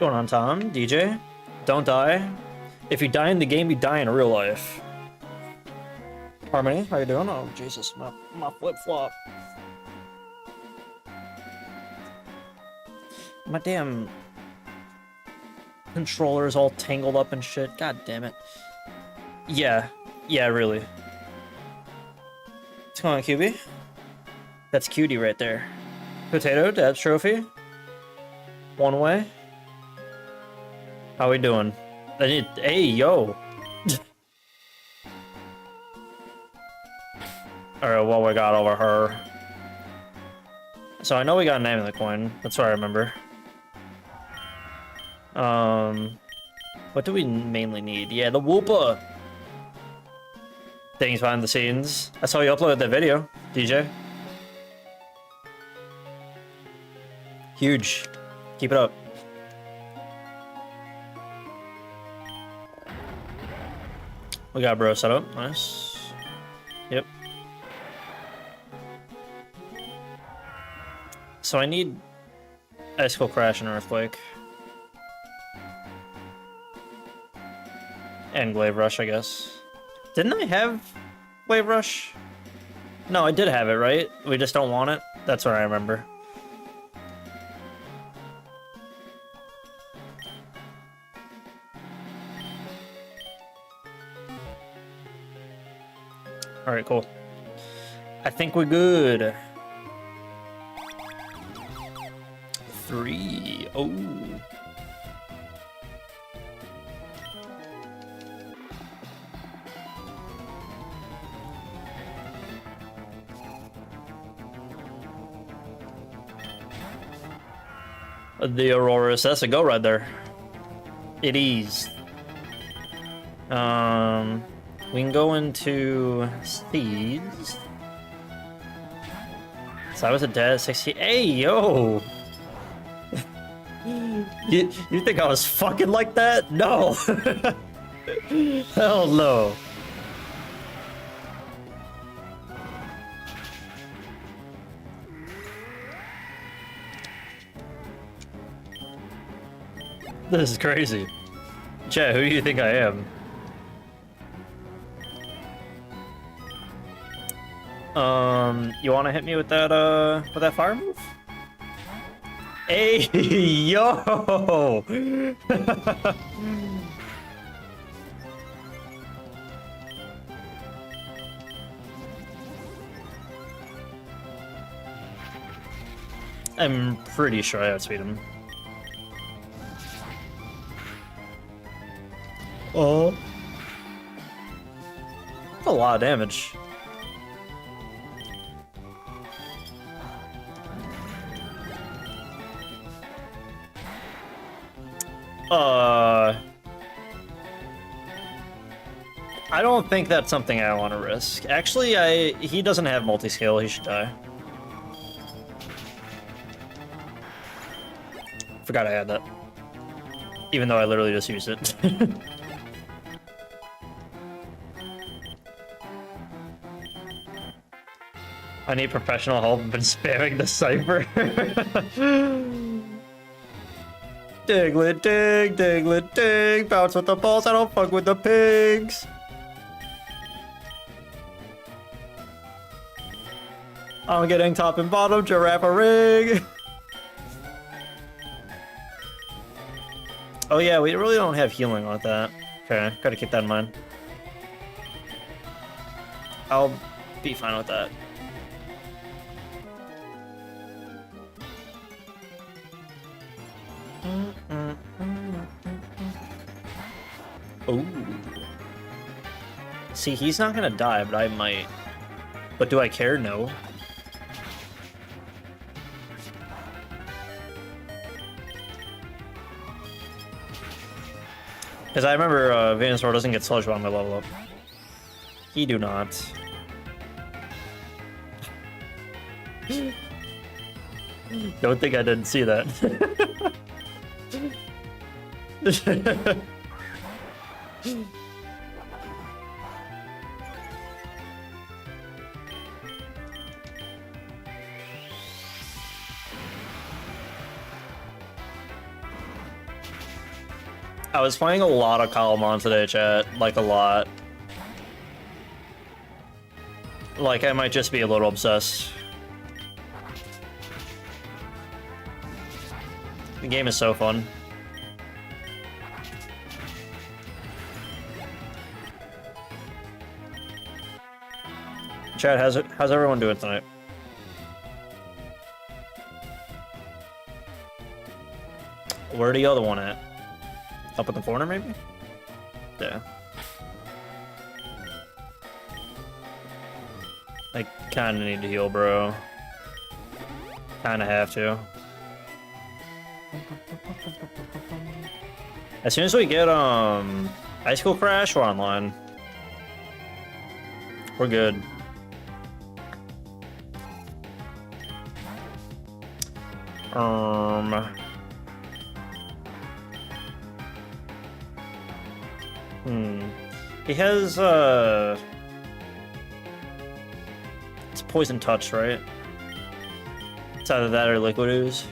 Going on, Tom? DJ? Don't die. If you die in the game, you die in real life. Harmony, how you doing? Oh, Jesus, my flip-flop. My damn controller is all tangled up and shit. God damn it. Yeah, really. What's going on, QB? That's cutie right there. Potato, Dad's trophy. One way. How we doing? Hey, yo. Alright, what we got over her. So I know we got a name in the coin. That's what I remember. What do we mainly need? Yeah, the Woopa. Things behind the scenes. I saw you upload that video, DJ. Huge. Keep it up. We got bro set up. Nice. Yep. So I need Icicle Crash and Earthquake. And Glaive Rush, I guess. Didn't I have Glaive Rush? No, I did have it, right? We just don't want it? That's what I remember. Alright, cool. I think we're good. 3. Oh. The Aurorus, that's a go right there. It is. We can go into Seeds. So I was a dead at 60. Hey, yo! you think I was fucking like that? No! Hell no. This is crazy. Chat, who do you think I am? You wanna hit me with that fire move? Hey, yo! I'm pretty sure I outspeed him. Oh. That's a lot of damage. I don't think that's something I want to risk. Actually, he doesn't have multi-scale, he should die. Forgot I had that. Even though I literally just used it. I need professional help. I've been spamming the cipher. Diglett dig, Diglett dig. Bounce with the balls, I don't fuck with the pigs. I'm getting top and bottom, giraffe a rig. Oh yeah, we really don't have healing on that. Okay, gotta keep that in mind. I'll be fine with that. Oh. See, he's not gonna die, but I might. But do I care? No. Because I remember Venusaur doesn't get Sludge Bomb by level up. He do not. Don't think I didn't see that. I was playing a lot of Kalamon today, chat. Like, a lot. Like, I might just be a little obsessed. The game is so fun. Chad, how's everyone doing tonight? Where the other one at? Up in the corner, maybe? Yeah. I kinda need to heal, bro. Kinda have to. As soon as we get, Icicle Crash, we're online. We're good. He has, it's Poison Touch, right? It's either that or Liquid Ooze.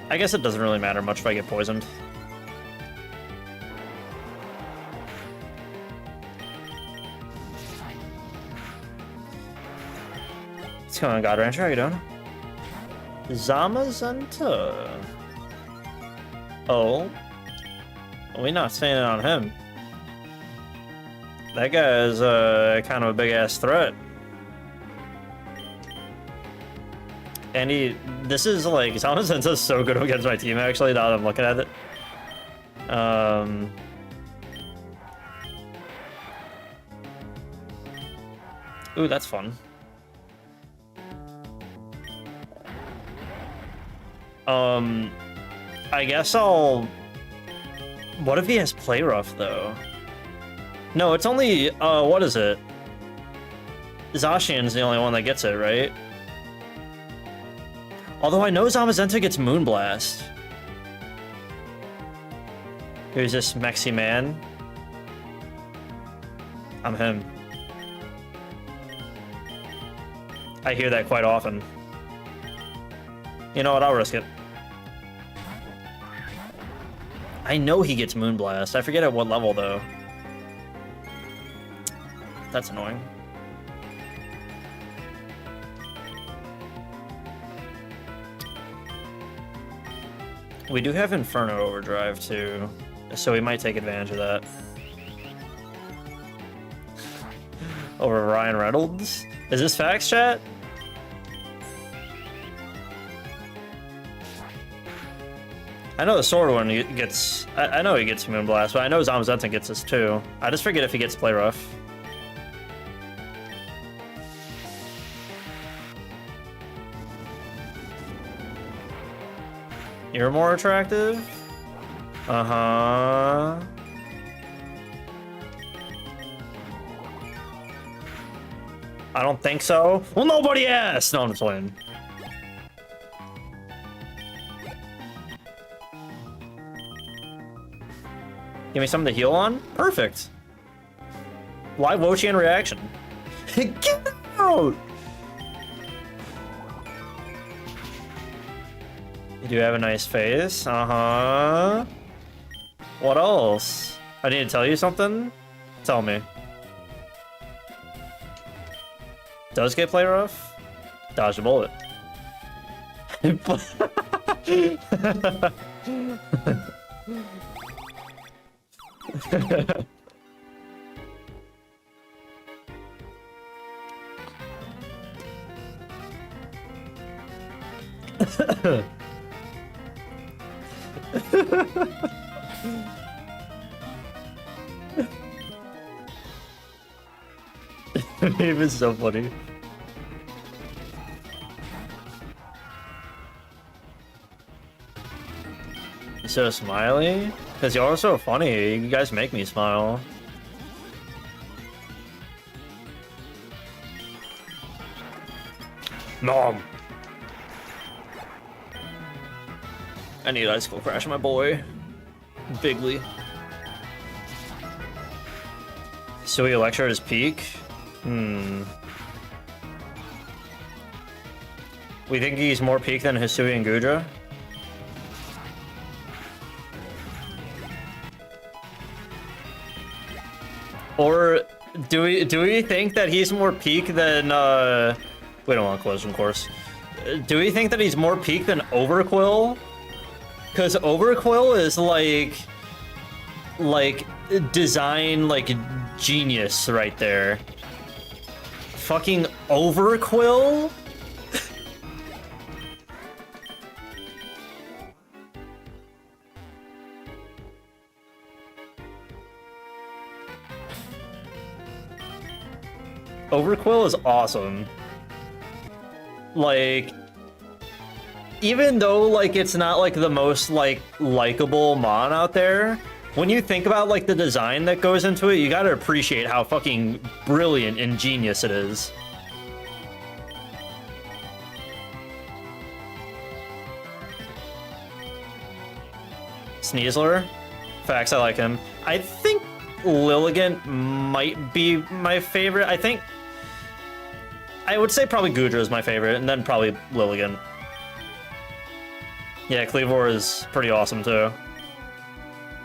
I guess it doesn't really matter much if I get poisoned. What's going on, God Rancher? How you doing? Zamazenta. Oh. We're not saying it on him. That guy is kind of a big-ass threat. And this is like, Zamazenta's so good against my team, actually, now that I'm looking at it. Ooh, that's fun. I guess I'll... What if he has Play Rough, though? No, it's only, what is it? Zacian's the only one that gets it, right? Although I know Zamazenta gets Moonblast. Who's this Mexi man? I'm him. I hear that quite often. You know what, I'll risk it. I know he gets Moonblast. I forget at what level, though. That's annoying. We do have Inferno Overdrive, too, so we might take advantage of that. Over Ryan Reynolds? Is this facts, chat? I know the sword one gets... I know he gets Moonblast, but I know Zamazenta gets this too. I just forget if he gets Play Rough. You're more attractive? Uh-huh. I don't think so. Well, nobody asked! No, I'm just playing. Give me something to heal on? Perfect. Live Wochian reaction. Get out! You do have a nice face. Uh-huh. What else? I need to tell you something? Tell me. Does get Play Rough? Dodge the bullet. It was so funny. You're so smiley? Because y'all are so funny. You guys make me smile. Nom! I need Icicle Crash, my boy. Bigly. So he lectured his peak? We think he's more peak than Hisui and Gudra? Or do we think that he's more peak than we don't want collision course. Do we think that he's more peak than Overquill? Because Overquill is like design like genius right there. Fucking Overquill? Overquill is awesome. Like, even though like it's not like the most like likable mon out there, when you think about like the design that goes into it, you gotta appreciate how fucking brilliant and genius it is. Sneasler? Facts, I like him. I think Lilligant might be my favorite. I would say probably Goodra is my favorite, and then probably Lilligant. Yeah, Cleavor is pretty awesome too.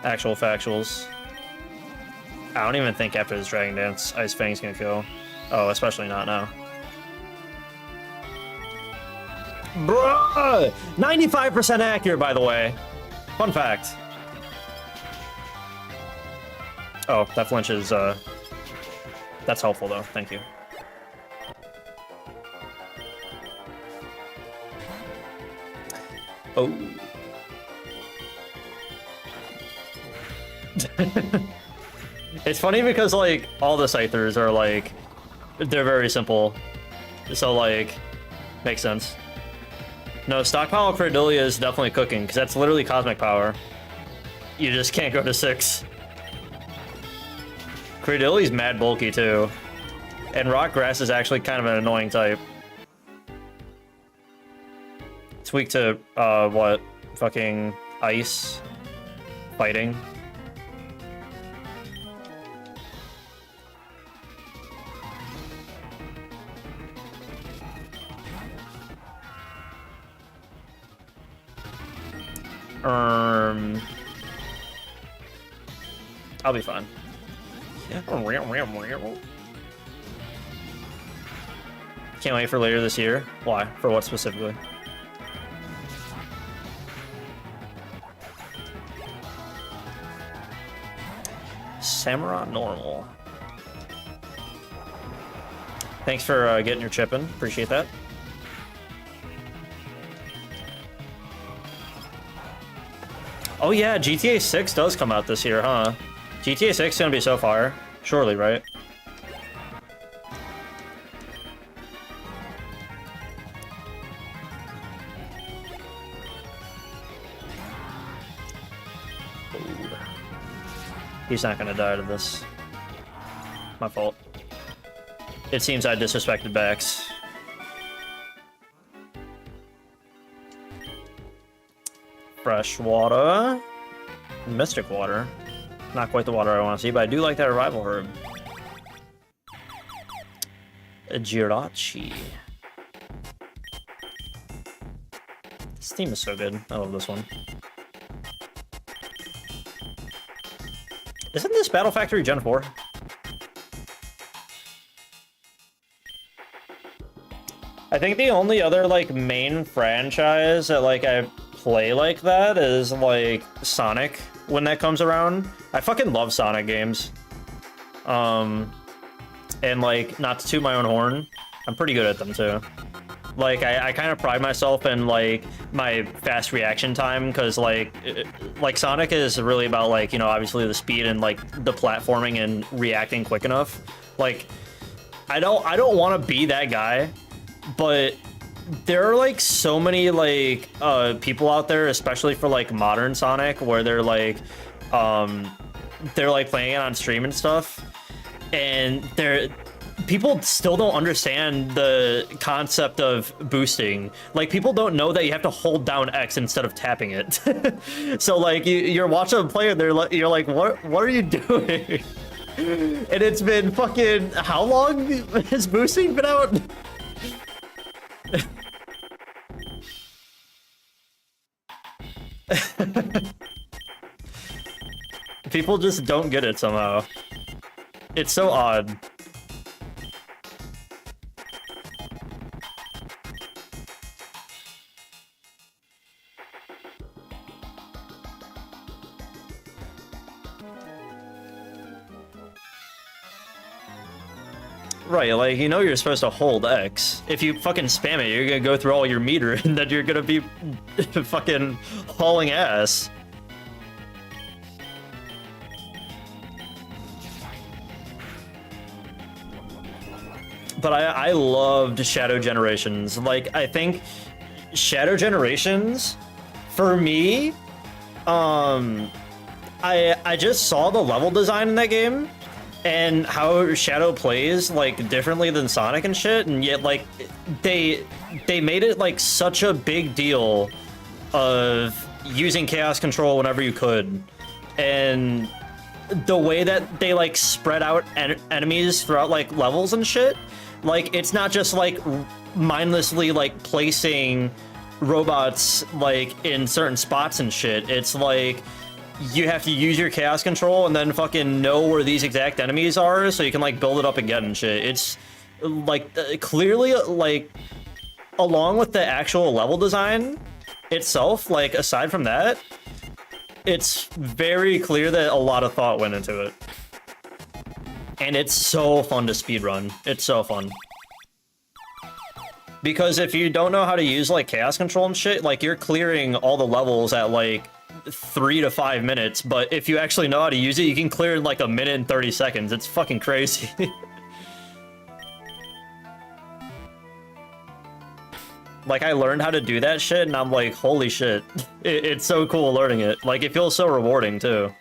Actual factuals. I don't even think after this Dragon Dance, Ice Fang's gonna kill. Oh, especially not now. Bruh! 95% accurate, by the way. Fun fact. Oh, that flinch is, that's helpful, though. Thank you. Oh. It's funny because, like, all the Scythers are, like, they're very simple. So, like, makes sense. No, stockpile Cordelia is definitely cooking, because that's literally cosmic power. You just can't go to 6. Credilli's mad bulky too. And Rock Grass is actually kind of an annoying type. It's weak to, what? Fucking ice. Fighting. I'll be fine. Yeah. Can't wait for later this year. Why? For what specifically? Samurai normal. Thanks for getting your chip in. Appreciate that. Oh yeah, GTA 6 does come out this year, huh? GTA 6 is gonna be so fire. Surely, right? He's not gonna die to this. My fault. It seems I disrespected Bax. Fresh water. Mystic water. Not quite the water I want to see, but I do like that arrival herb. A Jirachi. This team is so good. I love this one. Isn't this Battle Factory Gen 4? I think the only other, like, main franchise that, like, I play like that is, like, Sonic when that comes around. I fucking love Sonic games. And, like, not to toot my own horn, I'm pretty good at them, too. Like, I kind of pride myself in, like, my fast reaction time, because, like, Sonic is really about, like, you know, obviously the speed and, like, the platforming and reacting quick enough. Like, I don't want to be that guy, but there are, like, so many, like, people out there, especially for, like, modern Sonic, where they're, like, playing it on stream and stuff, and people still don't understand the concept of boosting. Like, people don't know that you have to hold down X instead of tapping it. So, like, you're watching a player, you're like, what are you doing? And it's been fucking, how long has boosting been out? People just don't get it somehow. It's so odd. Right, like, you know you're supposed to hold X. If you fucking spam it, you're gonna go through all your meter, and then you're gonna be fucking hauling ass. But I loved Shadow Generations. Like, I think Shadow Generations, for me, I just saw the level design in that game, and how Shadow plays like differently than Sonic and shit, and yet like they made it like such a big deal of using chaos control whenever you could, and the way that they like spread out enemies throughout like levels and shit, like it's not just like mindlessly like placing robots like in certain spots and shit. It's like you have to use your chaos control and then fucking know where these exact enemies are so you can like build it up again and shit. It's like clearly like along with the actual level design itself, like aside from that, it's very clear that a lot of thought went into it. And it's so fun to speedrun. It's so fun. Because if you don't know how to use like chaos control and shit, like you're clearing all the levels at like 3 to 5 minutes, but if you actually know how to use it, you can clear in like 1 minute and 30 seconds. It's fucking crazy. Like, I learned how to do that shit, and I'm like, holy shit. It's so cool learning it. Like, it feels so rewarding, too.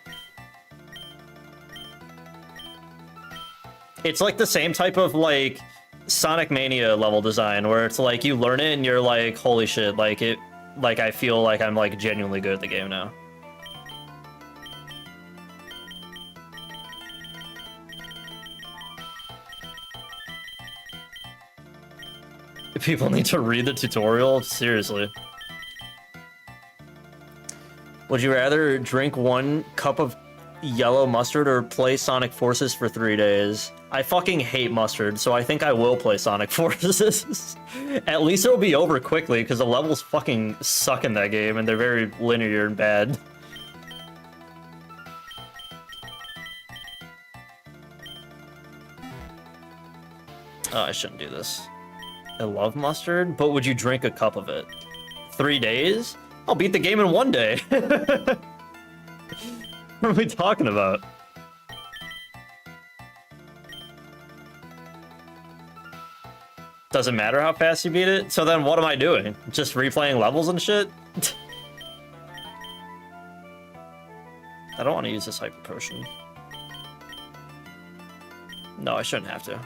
It's like the same type of, like, Sonic Mania level design, where it's like, you learn it, and you're like, holy shit, like, I feel like I'm, like, genuinely good at the game now. People need to read the tutorial? Seriously. Would you rather drink 1 cup of yellow mustard or play Sonic Forces for 3 days? I fucking hate mustard, so I think I will play Sonic Forces. At least it'll be over quickly, because the levels fucking suck in that game, and they're very linear and bad. Oh, I shouldn't do this. I love mustard, but would you drink a cup of it? 3 days? I'll beat the game in 1 day. What are we talking about? Doesn't matter how fast you beat it? So then what am I doing? Just replaying levels and shit? I don't want to use this hyper potion. No, I shouldn't have to.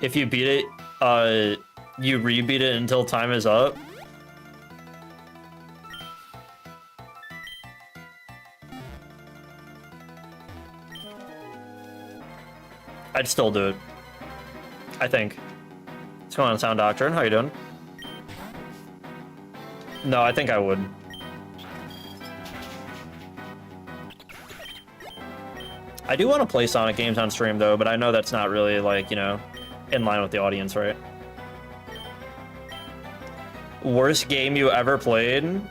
If you beat it, you rebeat it until time is up. I'd still do it. I think. What's going on, Sound Doctrine? How you doing? No, I think I would. I do want to play Sonic games on stream, though, but I know that's not really, like, you know, in line with the audience, right? Worst game you ever played?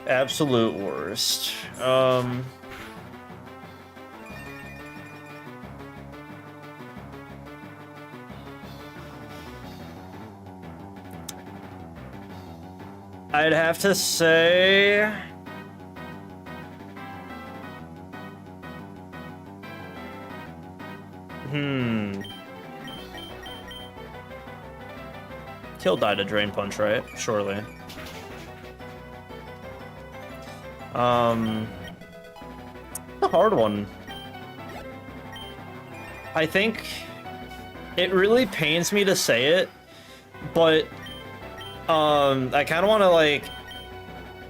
Absolute worst. I'd have to say... He'll die to Drain Punch, right? Surely. A hard one. I think it really pains me to say it, but I kind of want to like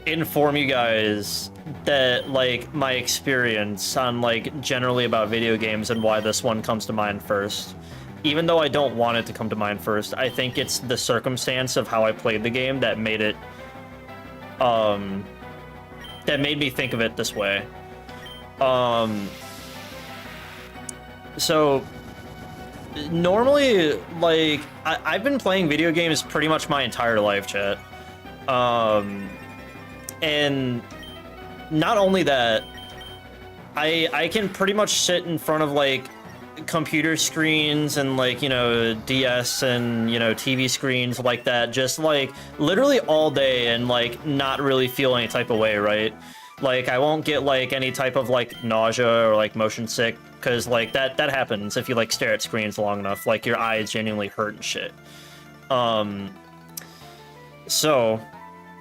inform you guys that like my experience on like generally about video games and why this one comes to mind first. even though I don't want it to come to mind first, I think it's the circumstance of how I played the game that made it, that made me think of it this way. So normally, like, I've been playing video games pretty much my entire life, chat. And not only that, I can pretty much sit in front of, like, computer screens and, like, you know, DS and, you know, TV screens like that, just, like, literally all day and, like, not really feel any type of way, right? Like, I won't get, like, any type of, like, nausea or, like, motion sick, because, like, that happens if you, like, stare at screens long enough. Like, your eyes genuinely hurt and shit. So,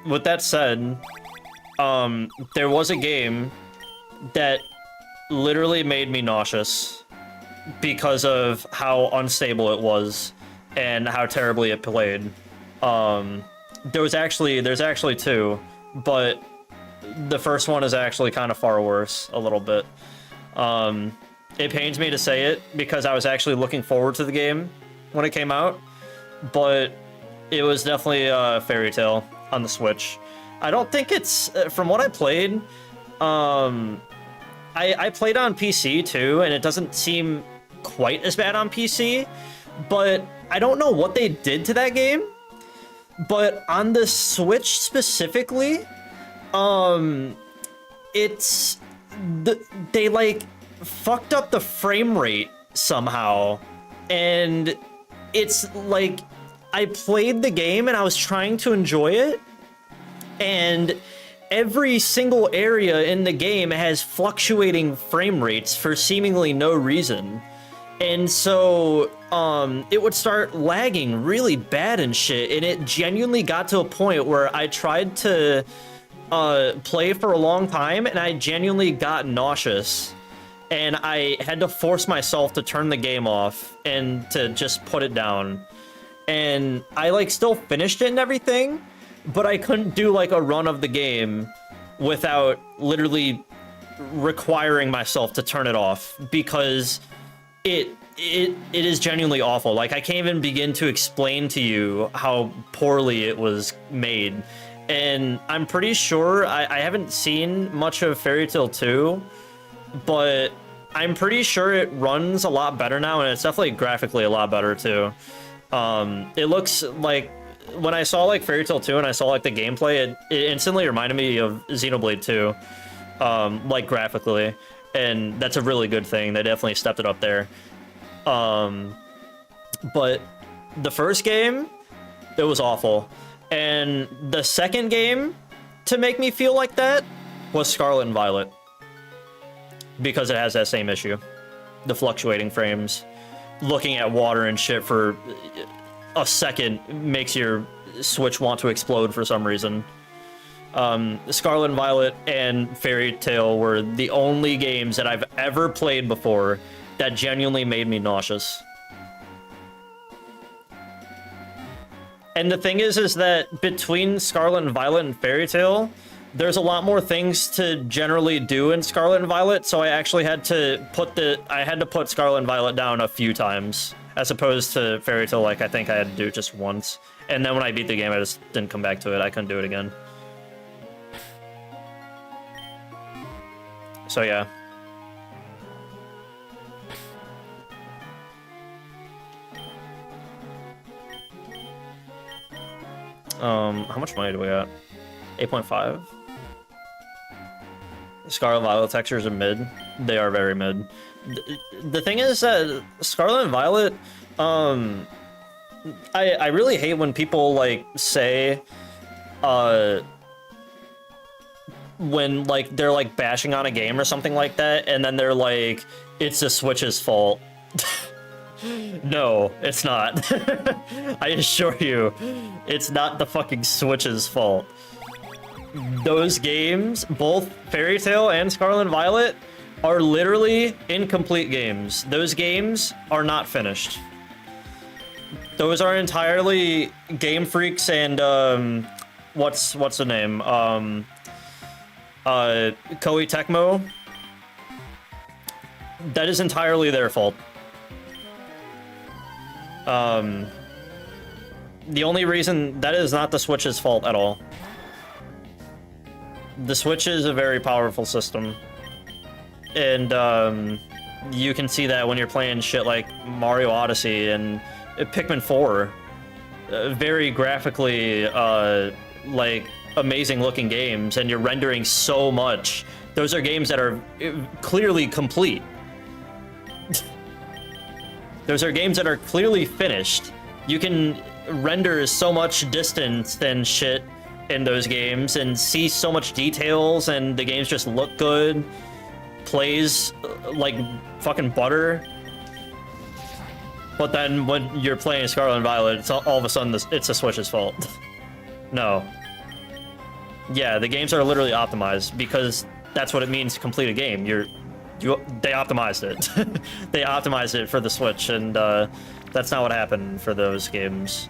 with that said, there was a game that literally made me nauseous because of how unstable it was and how terribly it played. There's actually two, but the first one is actually kind of far worse a little bit. It pains me to say it because I was actually looking forward to the game when it came out, but it was definitely Fairy Tail on the Switch. I don't think it's, from what I played, I played on PC too, and it doesn't seem quite as bad on PC, but I don't know what they did to that game. But on the Switch specifically, they like fucked up the frame rate somehow, and it's like I played the game and I was trying to enjoy it, and every single area in the game has fluctuating frame rates for seemingly no reason. And so, it would start lagging really bad and shit, and it genuinely got to a point where I tried to play for a long time, and I genuinely got nauseous. And I had to force myself to turn the game off and to just put it down. And I, like, still finished it and everything, but I couldn't do, like, a run of the game without literally requiring myself to turn it off, because it is genuinely awful. Like, I can't even begin to explain to you how poorly it was made. And I'm pretty sure, I haven't seen much of Fairy Tail 2, but I'm pretty sure it runs a lot better now, and it's definitely graphically a lot better too. It looks like, when I saw, like, Fairy Tail 2 and I saw, like, the gameplay, it instantly reminded me of Xenoblade 2, like, graphically, and that's a really good thing. They definitely stepped it up there. But the first game, it was awful. And the second game to make me feel like that was Scarlet and Violet, because it has that same issue. The fluctuating frames. Looking at water and shit for a second makes your Switch want to explode for some reason. Scarlet and Violet and Fairy Tail were the only games that I've ever played before that genuinely made me nauseous. And the thing is that between Scarlet and Violet and Fairy Tail, there's a lot more things to generally do in Scarlet and Violet, so I actually had to put Scarlet and Violet down a few times, as opposed to Fairy Tail, like, I think I had to do it just once. And then when I beat the game, I just didn't come back to it. I couldn't do it again. So yeah. How much money do we got? 8.5? Scarlet and Violet textures are mid. They are very mid. The thing is that Scarlet and Violet, I really hate when people, like, say, when, like, they're, like, bashing on a game or something like that, and then they're like, it's the Switch's fault. No, it's not. I assure you, it's not the fucking Switch's fault. Those games, both Fairy Tail and Scarlet and Violet, are literally incomplete games. Those games are not finished. Those are entirely Game Freak's and, what's the name? Koei Tecmo. That is entirely their fault. The only reason that is not the Switch's fault at all. The Switch is a very powerful system. And you can see that when you're playing shit like Mario Odyssey and Pikmin 4. Very graphically, like, amazing looking games, and you're rendering so much. Those are games that are clearly complete. Those are games that are clearly finished. You can render so much distance and shit in those games and see so much details, and the games just look good. Plays like fucking butter. But then when you're playing Scarlet and Violet, it's all of a sudden it's the Switch's fault. No. Yeah, the games are literally optimized because that's what it means to complete a game. They optimized it. They optimized it for the Switch, and that's not what happened for those games.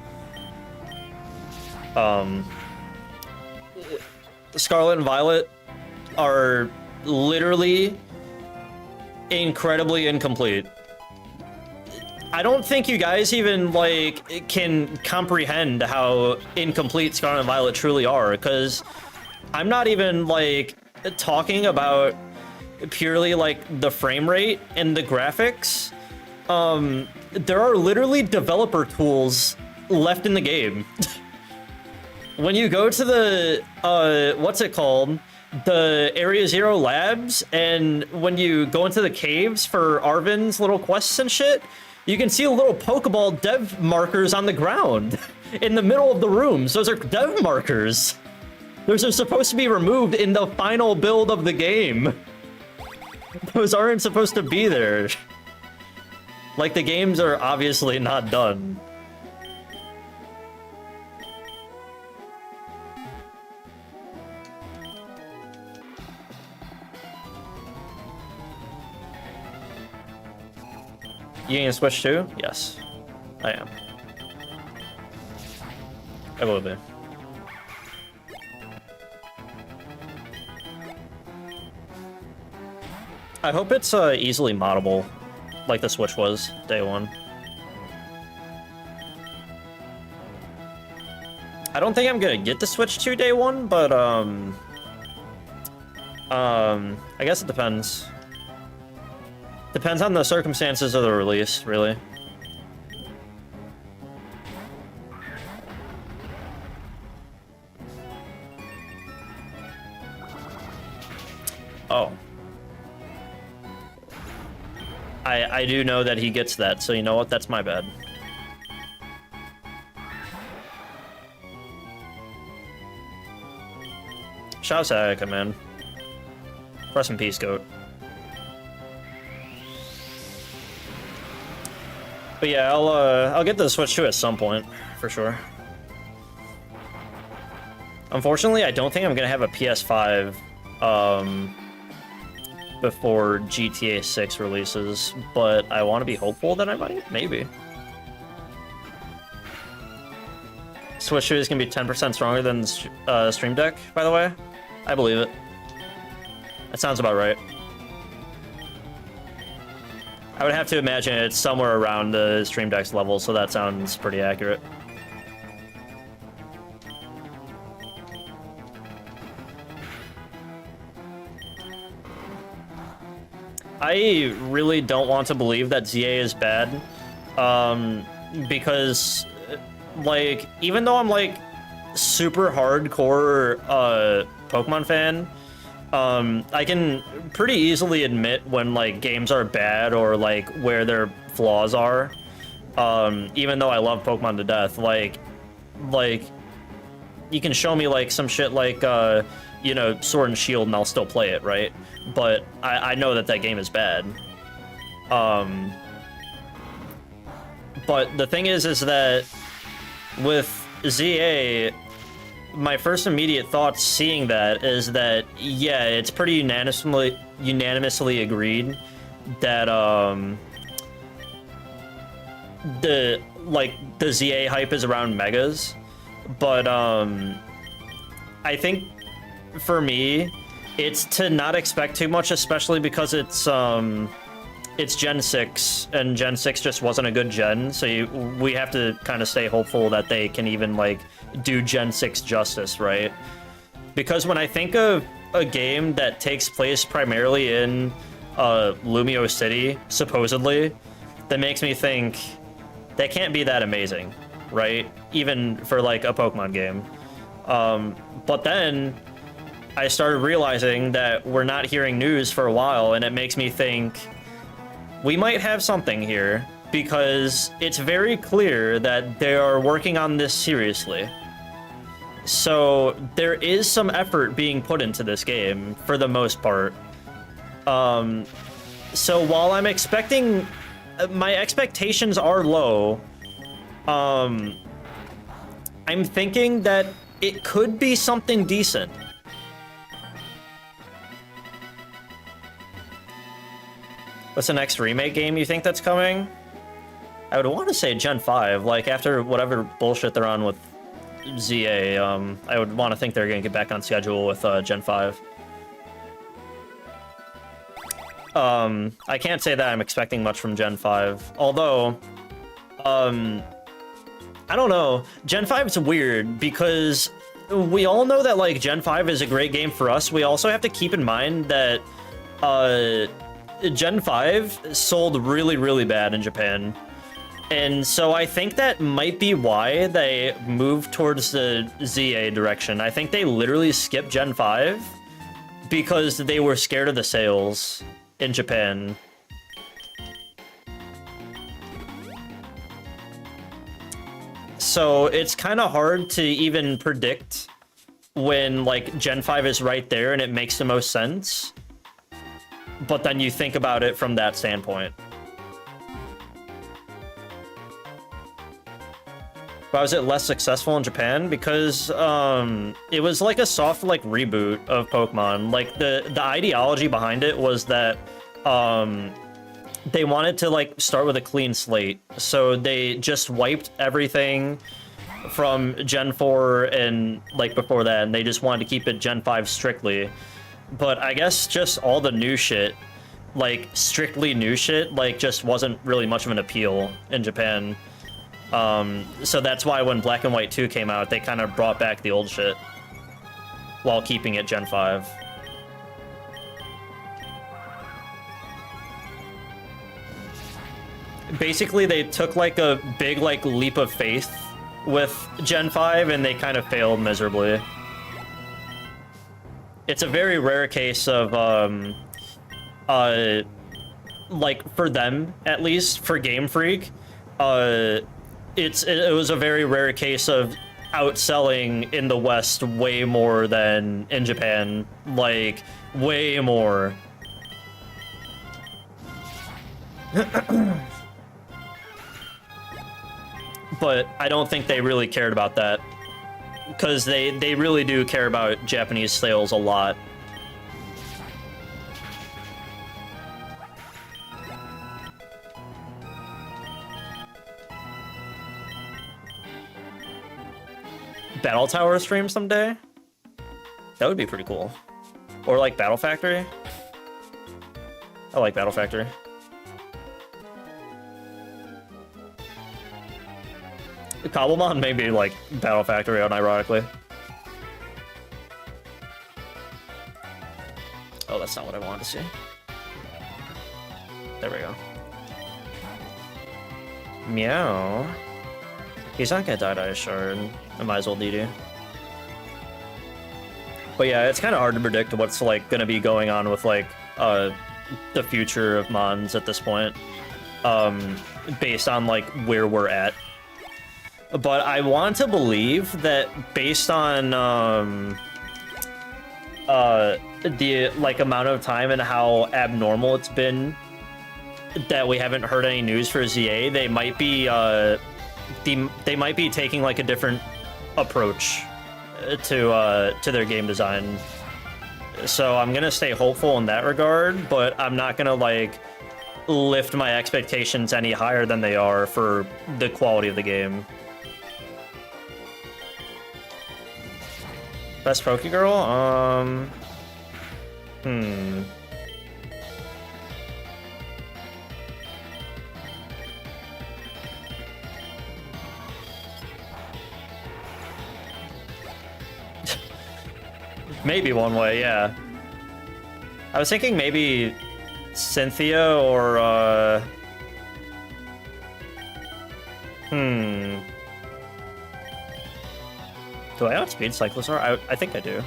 Scarlet and Violet are literally incredibly incomplete. I don't think you guys even, like, can comprehend how incomplete Scarlet and Violet truly are, because I'm not even, like, talking about purely, like, the frame rate and the graphics. There are literally developer tools left in the game. When you go to the, what's it called? The Area Zero labs, and when you go into the caves for Arvin's little quests and shit, you can see little Pokeball dev markers on the ground in the middle of the rooms. Those are dev markers. Those are supposed to be removed in the final build of the game. Those aren't supposed to be there. Like, the games are obviously not done. You gonna Switch too? Yes, I am. I will be. I hope it's easily moddable, like the Switch was day one. I don't think I'm gonna get the Switch 2 day one, but I guess it depends. Depends on the circumstances of the release, really. Oh. I do know that he gets that, so you know what? That's my bad. Shout out to Ayaka, man. Rest in peace, goat. But yeah, I'll get the Switch 2 at some point, for sure. Unfortunately, I don't think I'm gonna have a PS5 before GTA 6 releases, but I want to be hopeful that I might, maybe. Switch 2 is gonna be 10% stronger than the Stream Deck, by the way. I believe it. That sounds about right. I would have to imagine it's somewhere around the Stream Deck's level, so that sounds pretty accurate. I really don't want to believe that ZA is bad, because, like, even though I'm, like, super hardcore Pokemon fan, I can pretty easily admit when, like, games are bad or, like, where their flaws are, even though I love Pokemon to death. Like, you can show me, like, some shit like, you know, Sword and Shield, and I'll still play it, right? But I know that that game is bad. But the thing is that with ZA, my first immediate thoughts seeing that is that, yeah, it's pretty unanimously agreed that the ZA hype is around megas, but I think for me it's to not expect too much, especially because it's it's Gen 6, and Gen 6 just wasn't a good gen, so we have to kind of stay hopeful that they can even, like, do Gen 6 justice, right? Because when I think of a game that takes place primarily in Lumio City, supposedly, that makes me think that can't be that amazing, right? Even for, like, a Pokemon game. But then I started realizing that we're not hearing news for a while, and it makes me think we might have something here, because it's very clear that they are working on this seriously. So there is some effort being put into this game for the most part. So while I'm expecting, my expectations are low, I'm thinking that it could be something decent. What's the next remake game you think that's coming? I would want to say Gen 5, like after whatever bullshit they're on with ZA, I would want to think they're going to get back on schedule with Gen 5. I can't say that I'm expecting much from Gen 5, although, I don't know. Gen 5 is weird because we all know that, like, Gen 5 is a great game for us. We also have to keep in mind that, Gen 5 sold really, really bad in Japan. And so I think that might be why they moved towards the ZA direction. I think they literally skipped Gen 5 because they were scared of the sales in Japan. So it's kind of hard to even predict when, like, Gen 5 is right there and it makes the most sense. But then you think about it from that standpoint. Why was it less successful in Japan? Because it was like a soft, like, reboot of Pokemon. Like, the ideology behind it was that they wanted to, like, start with a clean slate. So they just wiped everything from Gen 4 and, like, before that, and they just wanted to keep it Gen 5 strictly. But I guess just all the new shit, like, strictly new shit, like, just wasn't really much of an appeal in Japan. So that's why when Black and White 2 came out, they kind of brought back the old shit while keeping it Gen 5. Basically, they took, like, a big, like, leap of faith with Gen 5, and they kind of failed miserably. It's a very rare case of, like, for them, at least, for Game Freak, it was a very rare case of outselling in the West way more than in Japan. Like, way more. But I don't think they really cared about that. Because they really do care about Japanese sales a lot. Battle Tower stream someday? That would be pretty cool. Or like Battle Factory? I like Battle Factory. Cobblemon may be like Battle Factory, unironically. Oh, that's not what I wanted to see. There we go. Meow. He's not gonna die to Ice Shard. I might as well DD. But yeah, it's kind of hard to predict what's like gonna be going on with like the future of Mons at this point, based on like where we're at. But I want to believe that based on the like amount of time and how abnormal it's been that we haven't heard any news for ZA, they might be they might be taking like a different approach to their game design. So I'm gonna stay hopeful in that regard, but I'm not gonna like lift my expectations any higher than they are for the quality of the game. Best Pokegirl? Maybe one way, yeah. I was thinking maybe Cynthia or, Do I outspeed Cyclosaur? I think I do.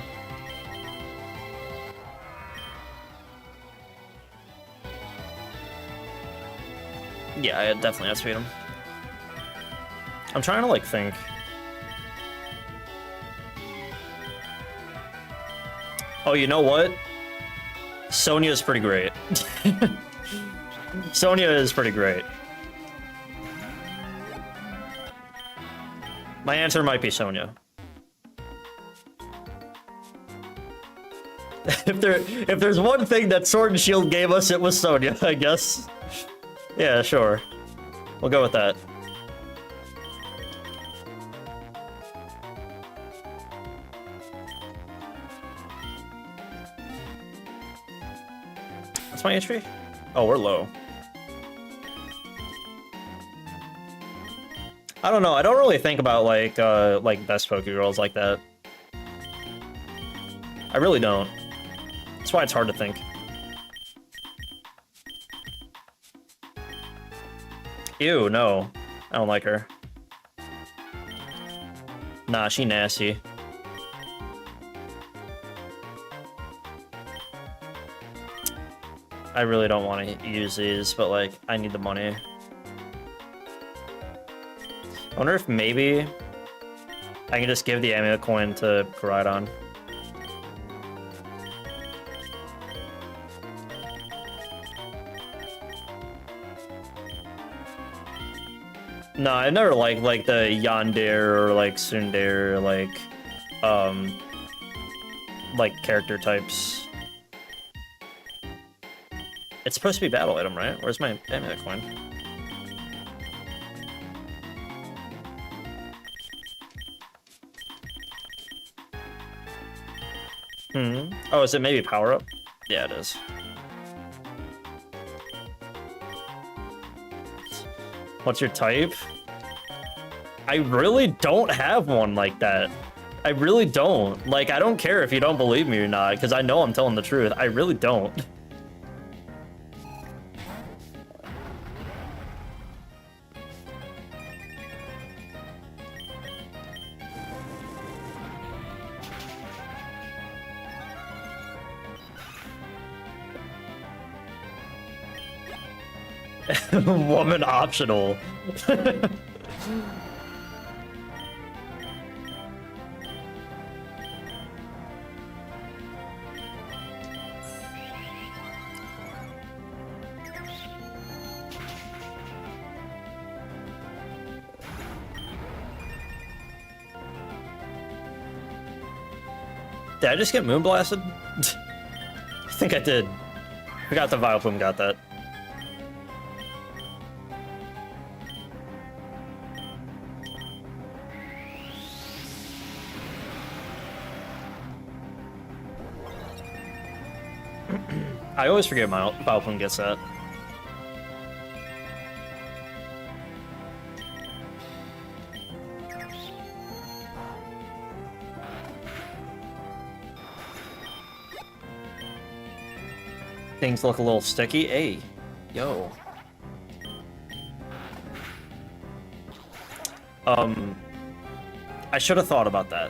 Yeah, I definitely outspeed him. I'm trying to, like, think. Oh, you know what? Sonia's pretty great. Sonia is pretty great. My answer might be Sonia. If there's one thing that Sword and Shield gave us, it was Sonia, I guess. Yeah, sure. We'll go with that. What's my HP? Oh, we're low. I don't know. I don't really think about like best Pokegirls like that. I really don't. That's why it's hard to think. Ew, no. I don't like her. Nah, she nasty. I really don't want to use these, but like, I need the money. I wonder if maybe I can just give the amulet coin to Koraidon. No, I never liked like the Yandere or like Tsundere or like character types. It's supposed to be battle item, right? Where's my amulet coin? Oh, is it maybe power up? Yeah, it is. What's your type? I really don't have one like that. I really don't. Like, I don't care if you don't believe me or not, because I know I'm telling the truth. I really don't. Woman optional. Did I just get moonblasted? I think I did. We got the Vileplume, got that. I always forget my Vileplume gets that. Things look a little sticky. Hey, yo. I should have thought about that.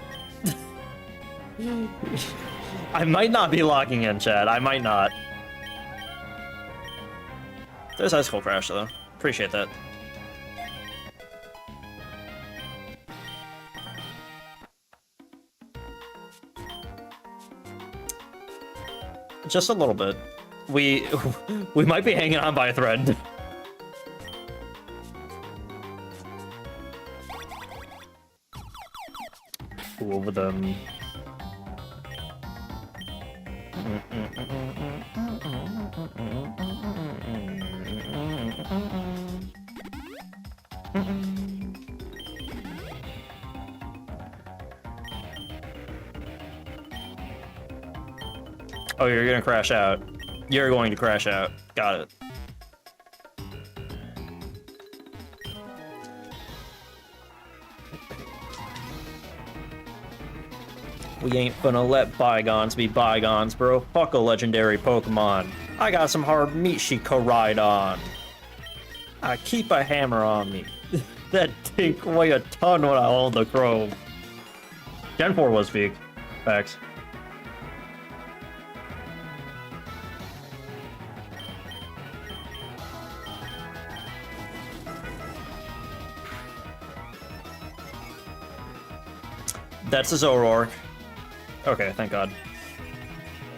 I might not be locking in, Chad. I might not. There's Ice Cold Crash, though. Appreciate that. Just a little bit. We might be hanging on by a thread. Go over them. Oh, you're gonna crash out. You're going to crash out. Got it. We ain't gonna let bygones be bygones, bro. Fuck a legendary Pokemon. I got some hard meat she could ride on. I keep a hammer on me. That dink weigh a ton when I hold the Chrome. Gen 4 was peak. Facts. That's a Zoroark. Okay, thank God.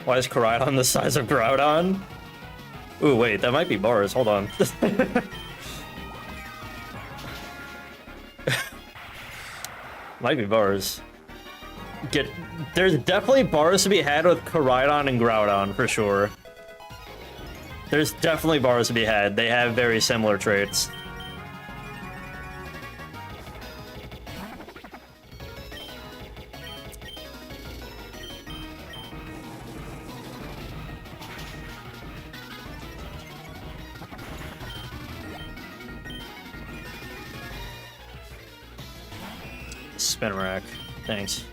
Why is Koraidon the size of Groudon? Ooh, wait, that might be bars. Hold on. Might be bars. There's definitely bars to be had with Koraidon and Groudon, for sure. There's definitely bars to be had. They have very similar traits. Spin rack. Thanks.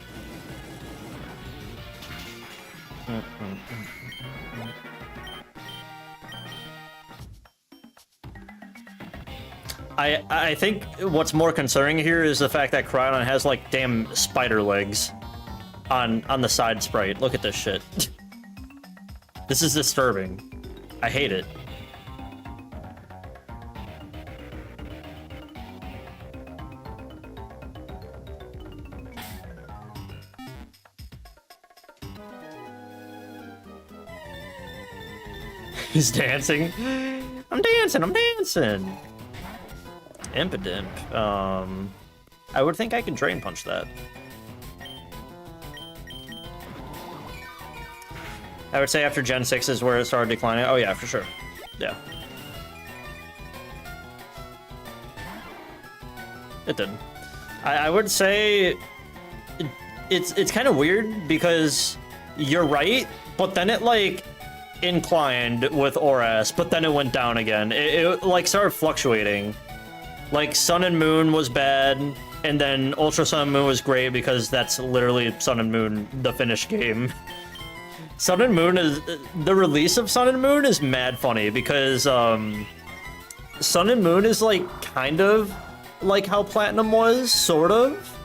I think what's more concerning here is the fact that Koraidon has like damn spider legs on the side sprite. Look at this shit. This is disturbing. I hate it. He's dancing. I'm dancing, I'm dancing. Impidimp. I would think I could Drain Punch that. I would say after Gen 6 is where it started declining. Oh yeah, for sure. Yeah. It did. I would say it's kind of weird because you're right, but then it like inclined with Oras, but then it went down again. It like started fluctuating. Like Sun and Moon was bad, and then Ultra Sun and Moon was great because that's literally Sun and Moon, the finished game. Sun and Moon is the release of Sun and Moon is mad funny because Sun and Moon is like kind of like how Platinum was, sort of.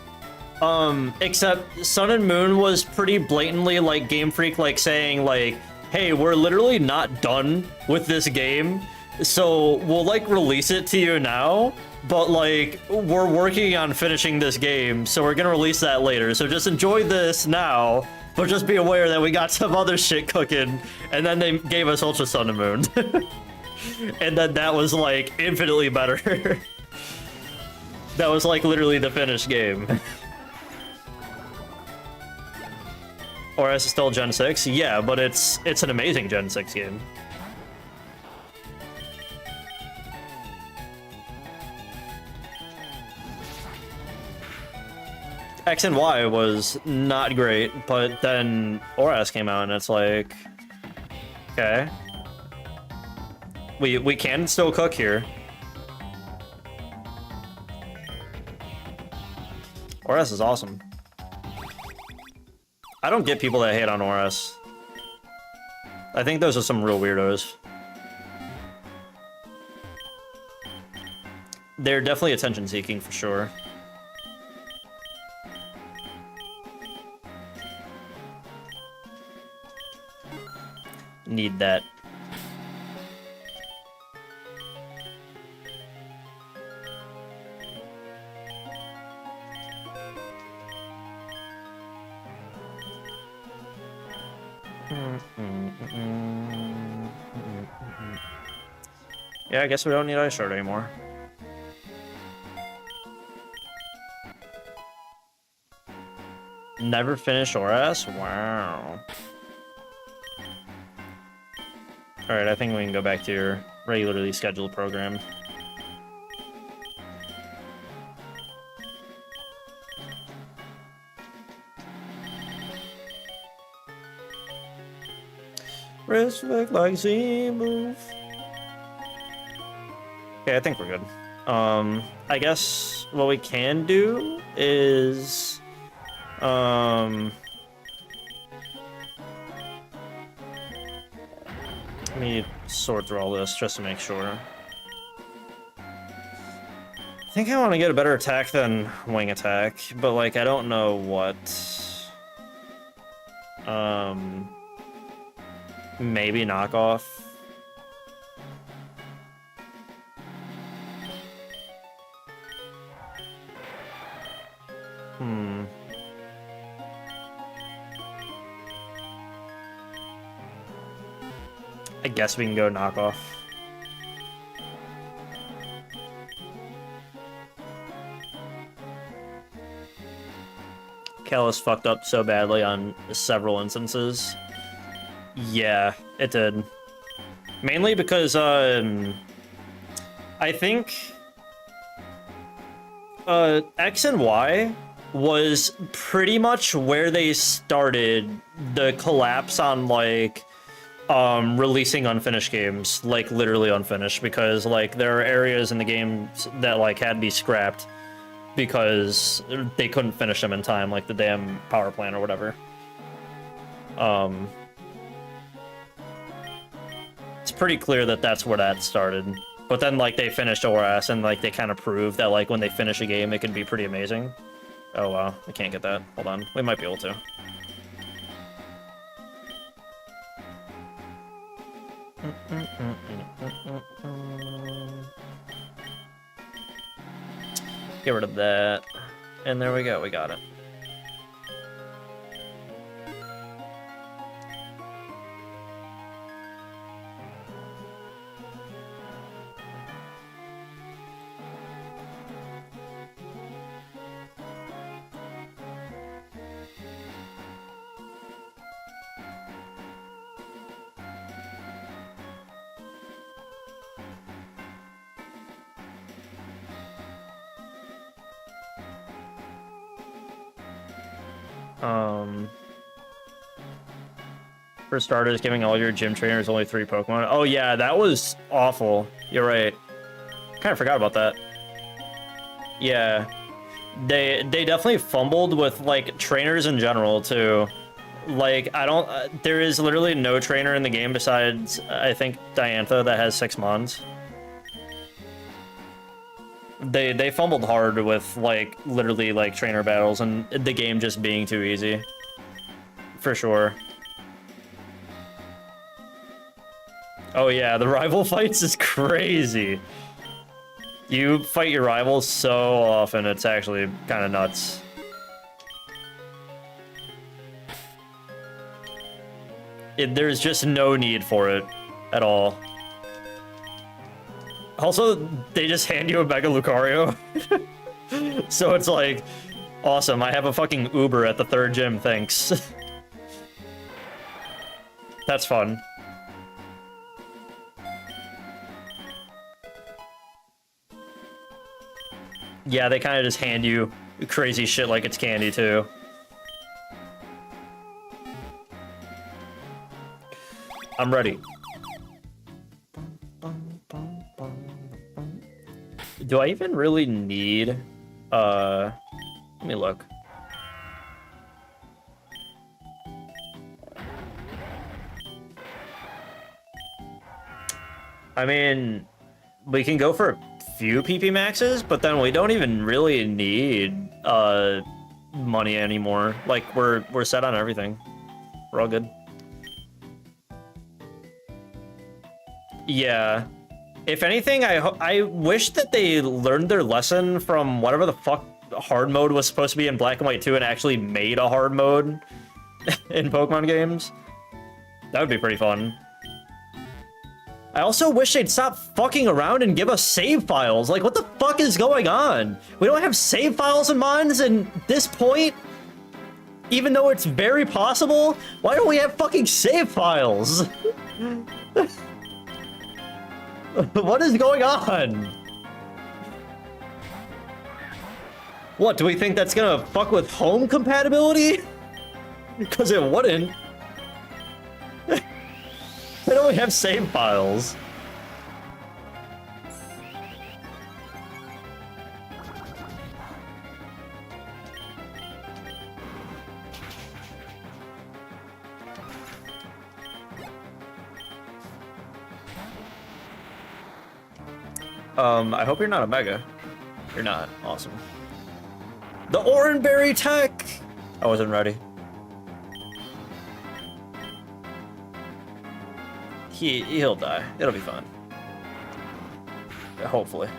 Except Sun and Moon was pretty blatantly like Game Freak like saying like, hey, we're literally not done with this game, so we'll like release it to you now, but like we're working on finishing this game, so we're gonna release that later, so just enjoy this now, but just be aware that we got some other shit cooking. And then they gave us Ultra Sun and Moon. And then that was like infinitely better. That was like literally the finished game. Or is it still Gen 6? Yeah, but it's an amazing Gen 6 game. X and Y was not great, but then Oras came out and it's like, okay. We can still cook here. Oras is awesome. I don't get people that hate on Oras. I think those are some real weirdos. They're definitely attention-seeking for sure. Need that. Yeah, I guess we don't need Ice Shard anymore. Never finish Oras? Wow. Alright, I think we can go back to your regularly scheduled program. Wrist look like Z-move. Okay, I think we're good. I guess what we can do is me sort through all this just to make sure. I think I want to get a better attack than wing attack, but like I don't know what. Maybe knockoff. I guess we can go knockoff. Kalis fucked up so badly on several instances. Yeah, it did. Mainly because, I think... X and Y was pretty much where they started the collapse on, like, releasing unfinished games. Like, literally unfinished, because, like, there are areas in the games that, like, had to be scrapped because they couldn't finish them in time, like the damn power plant or whatever. It's pretty clear that that's where that started. But then, like, they finished ORS, and, like, they kind of proved that, like, when they finish a game, it can be pretty amazing. Oh, wow. I can't get that. Hold on. We might be able to. Get rid of that. And there we go. We got it. For starters, giving all your gym trainers only 3 Pokemon. Oh yeah, that was awful. You're right. Kind of forgot about that. Yeah. They definitely fumbled with, like, trainers in general, too. Like, I don't... there is literally no trainer in the game besides, I think, Diantha that has 6 Mons. They fumbled hard with, like, literally, like, trainer battles and the game just being too easy. For sure. Oh yeah, the rival fights is crazy. You fight your rivals so often, it's actually kind of nuts. There's just no need for it at all. Also, they just hand you a Mega Lucario. So it's like, awesome, I have a fucking Uber at the 3rd gym, thanks. That's fun. Yeah, they kind of just hand you crazy shit like it's candy, too. I'm ready. Do I even really need... let me look. I mean, we can go for a few PP maxes, but then we don't even really need money anymore. Like, we're set on everything. We're all good. Yeah. If anything, I wish that they learned their lesson from whatever the fuck hard mode was supposed to be in Black and White 2 and actually made a hard mode in Pokemon games. That would be pretty fun. I also wish they'd stop fucking around and give us save files. Like, what the fuck is going on? We don't have save files in Mons at this point? Even though it's very possible? Why don't we have fucking save files? What is going on? What, do we think that's gonna fuck with home compatibility? Because it wouldn't. Why don't we have save files? I hope you're not a Mega. You're not. Awesome. The Oranberry tech! I wasn't ready. He'll die. It'll be fine. Hopefully.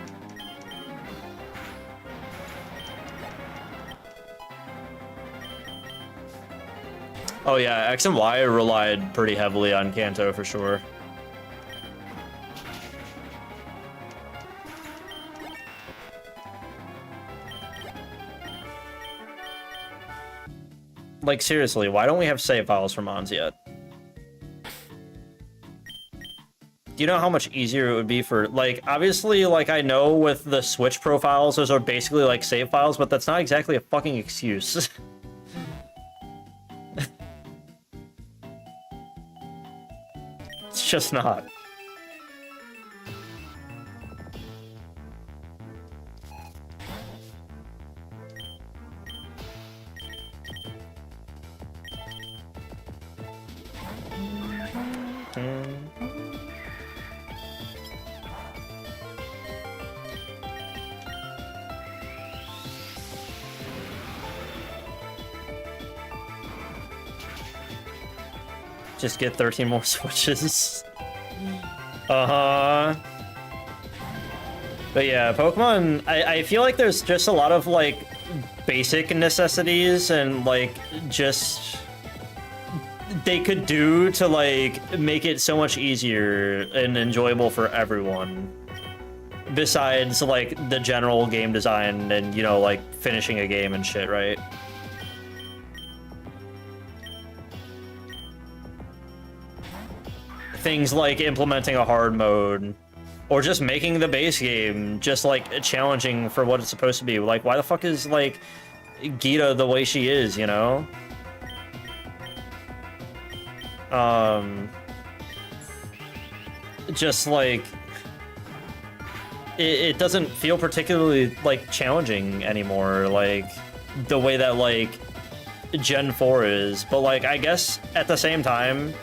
Oh yeah, X and Y relied pretty heavily on Kanto for sure. Like seriously, why don't we have save files for Mons yet? Do you know how much easier it would be for, like, obviously, like, I know with the Switch profiles, those are basically like save files, but that's not exactly a fucking excuse. It's just not. Just get 13 more Switches. Uh-huh. But yeah, Pokemon, I feel like there's just a lot of, like, basic necessities and, like, just... they could do to, like, make it so much easier and enjoyable for everyone. Besides, like, the general game design and, you know, like, finishing a game and shit, right? Things like implementing a hard mode, or just making the base game just, like, challenging for what it's supposed to be. Like, why the fuck is, like, Gita the way she is, you know? Just, like... It doesn't feel particularly, like, challenging anymore, like, the way that, like, Gen 4 is. But, like, I guess, at the same time...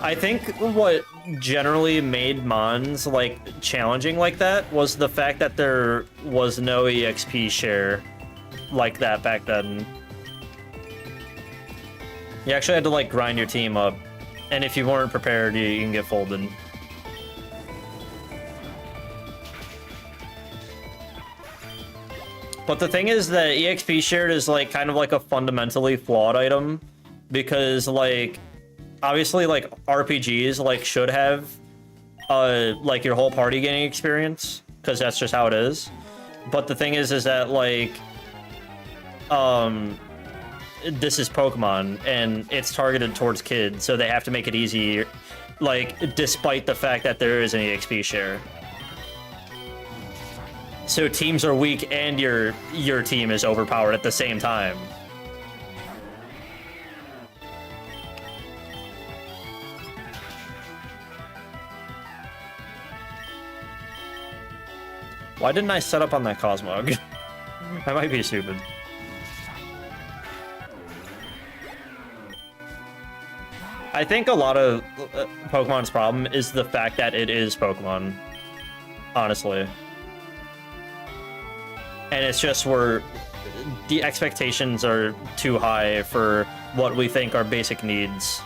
I think what generally made Mons, like, challenging like that was the fact that there was no EXP share like that back then. You actually had to, like, grind your team up, and if you weren't prepared, you can get folded. But the thing is that EXP shared is, like, kind of like a fundamentally flawed item, because, like... obviously, like, RPGs, like, should have, like, your whole party gaining experience, because that's just how it is. But the thing is that, like, this is Pokemon, and it's targeted towards kids, so they have to make it easy, like, despite the fact that there is an EXP share. So teams are weak, and your team is overpowered at the same time. Why didn't I set up on that Cosmog? I might be stupid. I think a lot of Pokemon's problem is the fact that it is Pokemon. Honestly. And it's just where the expectations are too high for what we think are basic needs.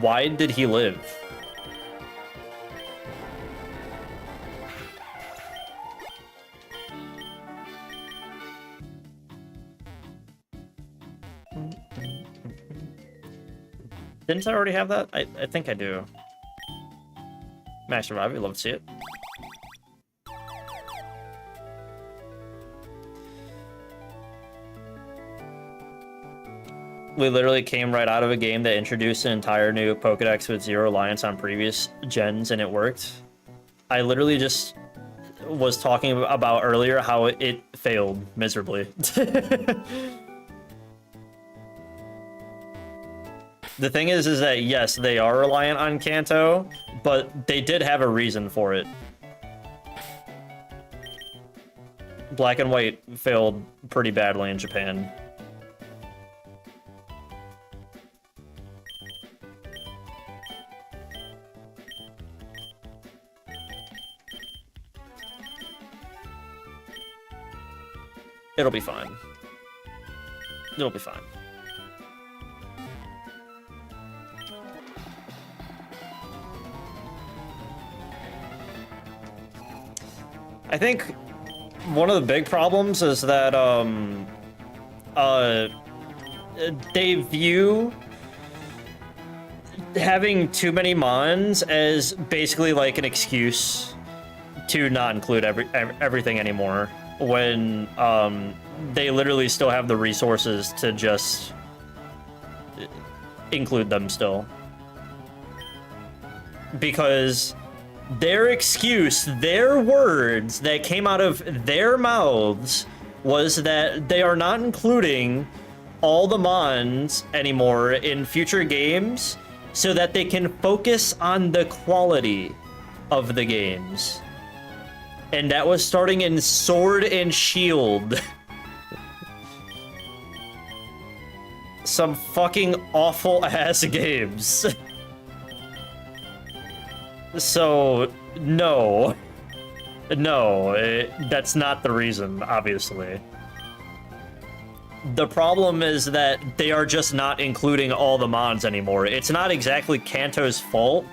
Why did he live? Didn't I already have that? I think I do. Max Survive, we'd love to see it. We literally came right out of a game that introduced an entire new Pokedex with zero reliance on previous gens, and it worked. I literally just was talking about earlier how it failed miserably. The thing is that, yes, they are reliant on Kanto, but they did have a reason for it. Black and White failed pretty badly in Japan. It'll be fine. It'll be fine. I think one of the big problems is that they view having too many mons as basically like an excuse to not include everything anymore, when they literally still have the resources to just include them still. Because their excuse, their words that came out of their mouths was that they are not including all the mons anymore in future games so that they can focus on the quality of the games. And that was starting in Sword and Shield. Some fucking awful ass games. So, no. No, that's not the reason, obviously. The problem is that they are just not including all the mons anymore. It's not exactly Kanto's fault.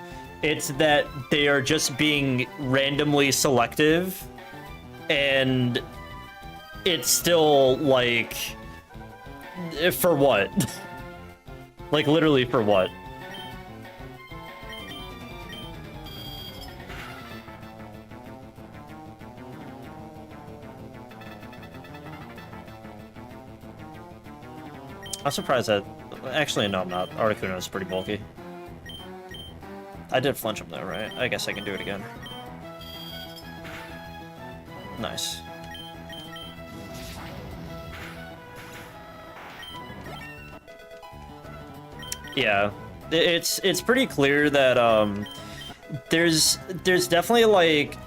It's that they are just being randomly selective, and it's still, like, for what? Like, literally for what? I'm surprised that... Actually, no, I'm not. Articuno is pretty bulky. I did flinch him though, right? I guess I can do it again. Nice. Yeah, it's pretty clear that there's definitely like...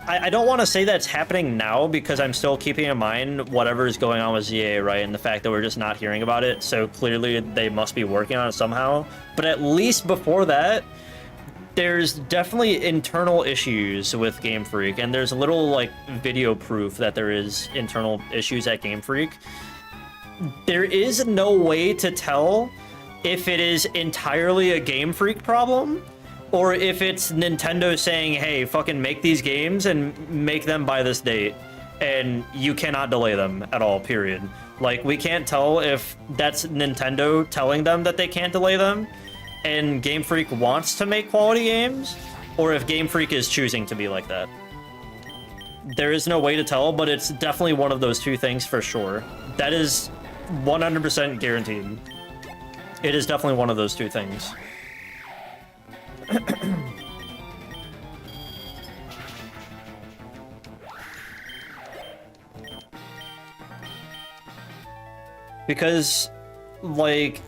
I don't want to say that's happening now because I'm still keeping in mind whatever is going on with ZA, right? And the fact that we're just not hearing about it. So clearly they must be working on it somehow. But at least before that, there's definitely internal issues with Game Freak. And there's a little like video proof that there is internal issues at Game Freak. There is no way to tell if it is entirely a Game Freak problem, or if it's Nintendo saying, hey, fucking make these games and make them by this date, and you cannot delay them at all, period. Like, we can't tell if that's Nintendo telling them that they can't delay them, and Game Freak wants to make quality games, or if Game Freak is choosing to be like that. There is no way to tell, but it's definitely one of those two things for sure. That is 100% guaranteed. It is definitely one of those two things. Because, like,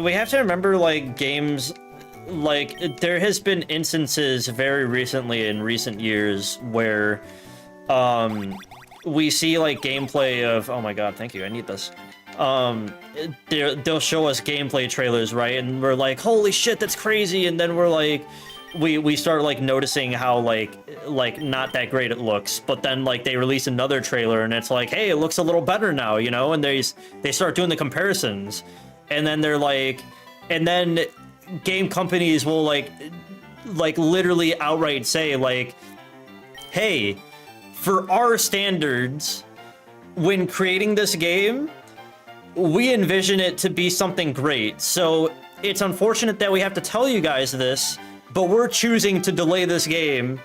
we have to remember, like, games, like, there has been instances very recently in recent years where, we see, like, gameplay of, oh my god, thank you, I need this. They'll show us gameplay trailers, right? And we're like, holy shit, that's crazy. And then we're like, we start like noticing how like not that great it looks. But then like they release another trailer and it's like, hey, it looks a little better now, you know? And they start doing the comparisons. And then they're like, and then game companies will like literally outright say like, hey, for our standards, when creating this game, we envision it to be something great. So it's unfortunate that we have to tell you guys this, but we're choosing to delay this game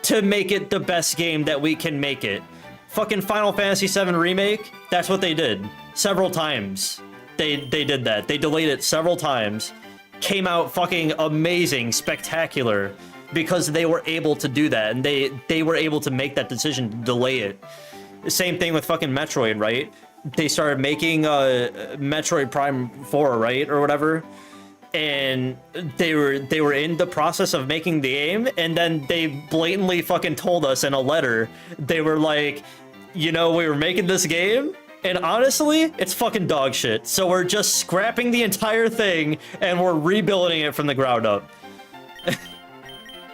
to make it the best game that we can make it. Fucking Final Fantasy VII Remake, that's what they did. Several times. They did that. They delayed it several times. Came out fucking amazing, spectacular, because they were able to do that, and they were able to make that decision to delay it. The same thing with fucking Metroid, right? They started making Metroid Prime 4, right, or whatever, and they were in the process of making the game, and then they blatantly fucking told us in a letter, they were like, you know, we were making this game, and honestly, it's fucking dog shit, so we're just scrapping the entire thing, and we're rebuilding it from the ground up.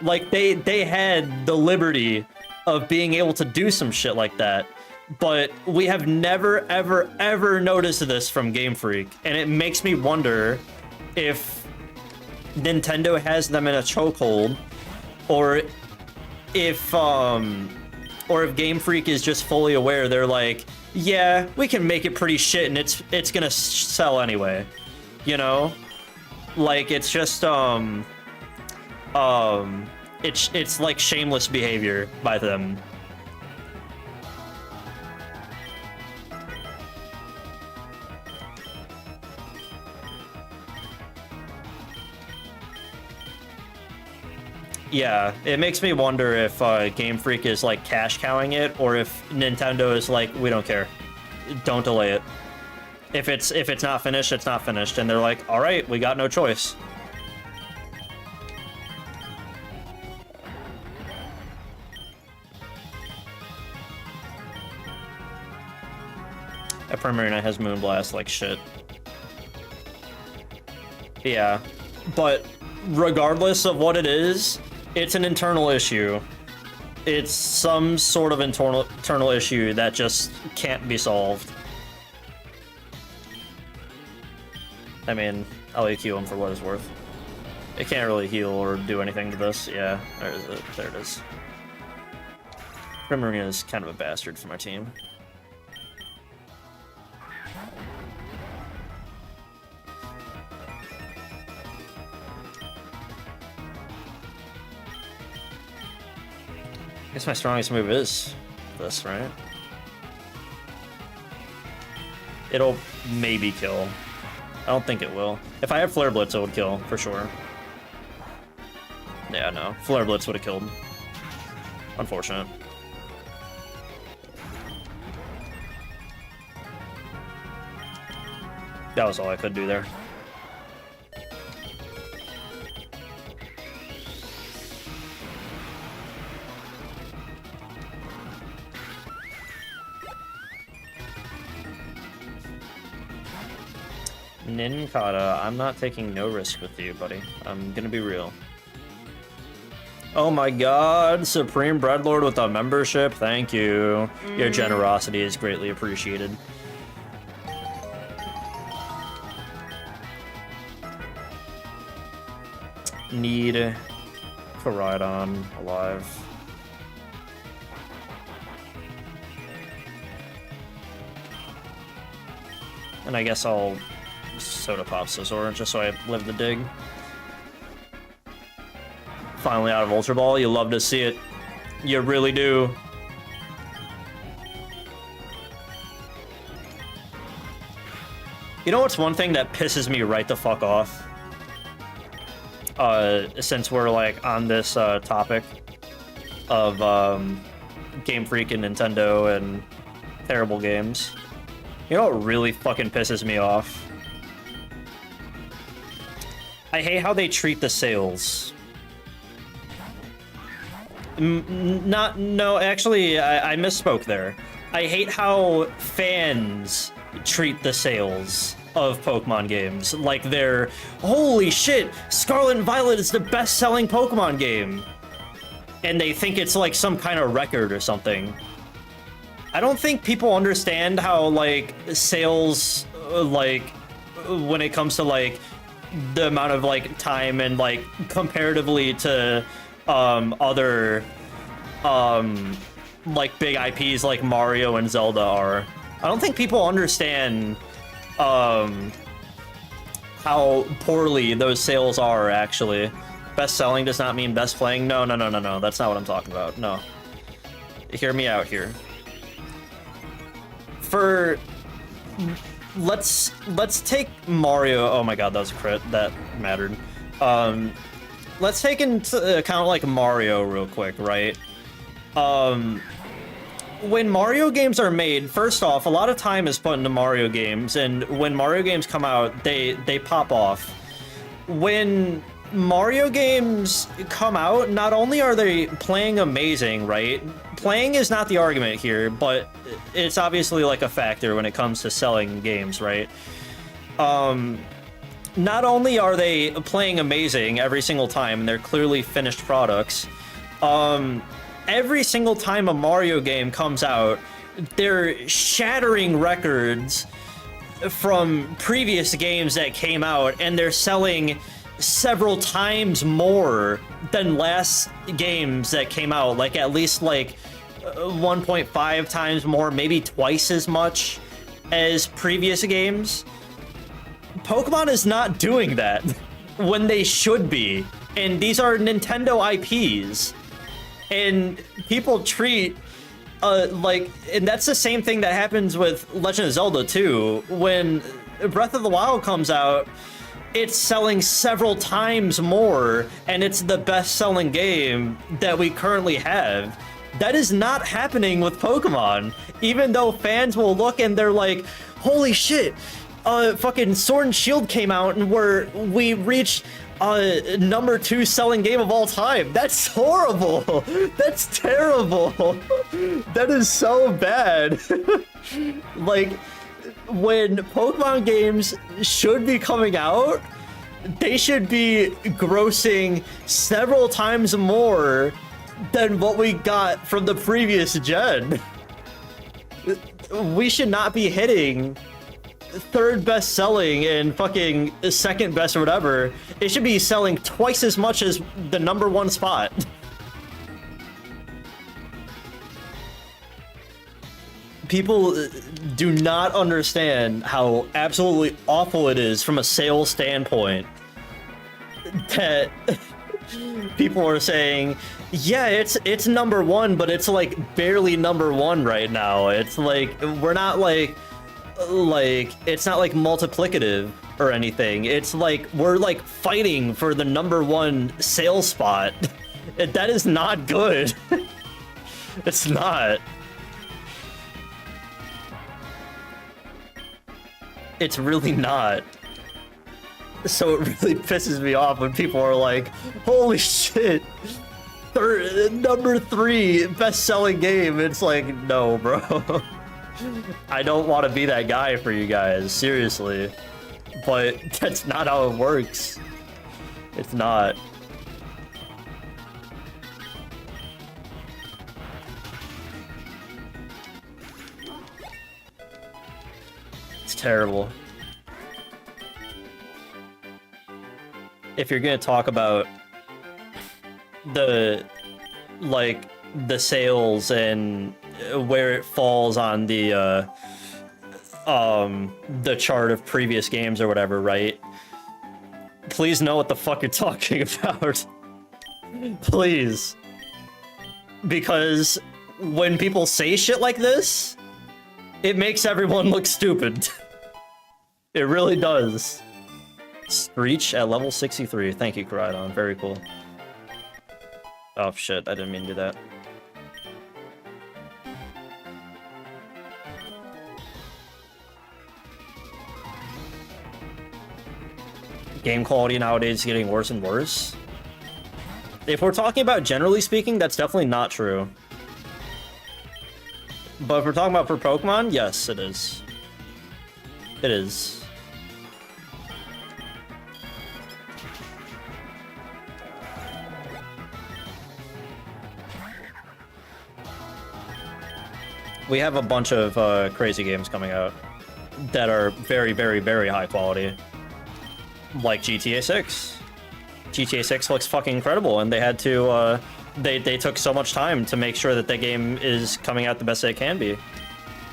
Like, they had the liberty of being able to do some shit like that. but we have never, ever, ever noticed this from Game Freak, and it makes me wonder if Nintendo has them in a chokehold, or if Game Freak is just fully aware. They're like, yeah, we can make it pretty shit, and it's gonna sell anyway, you know? Like, it's just it's like shameless behavior by them. Yeah, it makes me wonder if Game Freak is like cash cowing it, or if Nintendo is like, we don't care, don't delay it. If it's not finished, it's not finished, and they're like, all right, we got no choice. A Primarina has Moonblast like shit. Yeah, but regardless of what it is, it's an internal issue. It's some sort of internal issue that just can't be solved. I mean, I'll EQ him for what it's worth. It can't really heal or do anything to this. Yeah, there it is. Primarina is kind of a bastard for my team. I guess my strongest move is this, right? It'll maybe kill. I don't think it will. If I had Flare Blitz, it would kill, for sure. Yeah, no. Flare Blitz would have killed. Unfortunate. That was all I could do there. Ninkata, I'm not taking no risk with you, buddy. I'm gonna be real. Oh my god, Supreme Breadlord with a membership, thank you. Your generosity is greatly appreciated. Need Koraidon alive. And I guess I'll Soda Pop Scizor just so I live the dig. Finally out of Ultra Ball, you love to see it. You really do. You know what's one thing that pisses me right the fuck off? Since we're like on this topic of Game Freak and Nintendo and terrible games. You know what really fucking pisses me off? I hate how they treat the sales. Actually, I misspoke there. I hate how fans treat the sales of Pokemon games. Like they're, holy shit, Scarlet and Violet is the best-selling Pokemon game. And they think it's like some kind of record or something. I don't think people understand how, like, sales, like, when it comes to, like, the amount of, like, time and, like, comparatively to, other, like, big IPs like Mario and Zelda are. I don't think people understand, how poorly those sales are, actually. Best selling does not mean best playing. No, that's not what I'm talking about. No. Hear me out here. Let's take Mario. Oh my god, that was a crit. That mattered. Let's take into account like Mario real quick, right? When Mario games are made, first off, a lot of time is put into Mario games, and when Mario games come out, they pop off. When Mario games come out, not only are they playing amazing, right? Playing is not the argument here, but it's obviously like a factor when it comes to selling games, right? Not only are they playing amazing every single time, and they're clearly finished products, every single time a Mario game comes out, they're shattering records from previous games that came out, and they're selling several times more than last games that came out, like at least like 1.5 times more, maybe twice as much as previous games. Pokemon is not doing that when they should be, and these are Nintendo IPs, and people treat and that's the same thing that happens with Legend of Zelda too. When Breath of the Wild comes out, it's selling several times more, and it's the best-selling game that we currently have. That is not happening with Pokemon, even though fans will look and they're like, holy shit, fucking Sword and Shield came out and we reached number 2 selling game of all time. That's horrible. That's terrible. That is so bad. Like, when Pokemon games should be coming out, they should be grossing several times more than what we got from the previous gen. We should not be hitting 3rd best selling and fucking 2nd best or whatever. It should be selling twice as much as the number 1 spot. People do not understand how absolutely awful it is from a sales standpoint that people are saying, yeah, it's number 1, but it's like barely number 1 right now. It's like, we're not like it's not like multiplicative or anything. It's like we're like fighting for the number 1 sales spot. That is not good. It's not. It's really not. So it really pisses me off when people are like, holy shit, number 3 best-selling game. It's like, no, bro. I don't want to be that guy for you guys, seriously. But that's not how it works. It's not. It's terrible. If you're gonna talk about the sales and where it falls on the chart of previous games or whatever, right? Please know what the fuck you're talking about. Please. Because when people say shit like this, it makes everyone look stupid. It really does. Screech at level 63. Thank you, Koraidon. Very cool. Oh shit, I didn't mean to do that. Game quality nowadays is getting worse and worse. If we're talking about generally speaking, that's definitely not true. But if we're talking about for Pokemon, yes, it is. It is. We have a bunch of crazy games coming out that are very, very, very high quality. Like GTA 6. GTA 6 looks fucking incredible, and they had to, they took so much time to make sure that the game is coming out the best that it can be.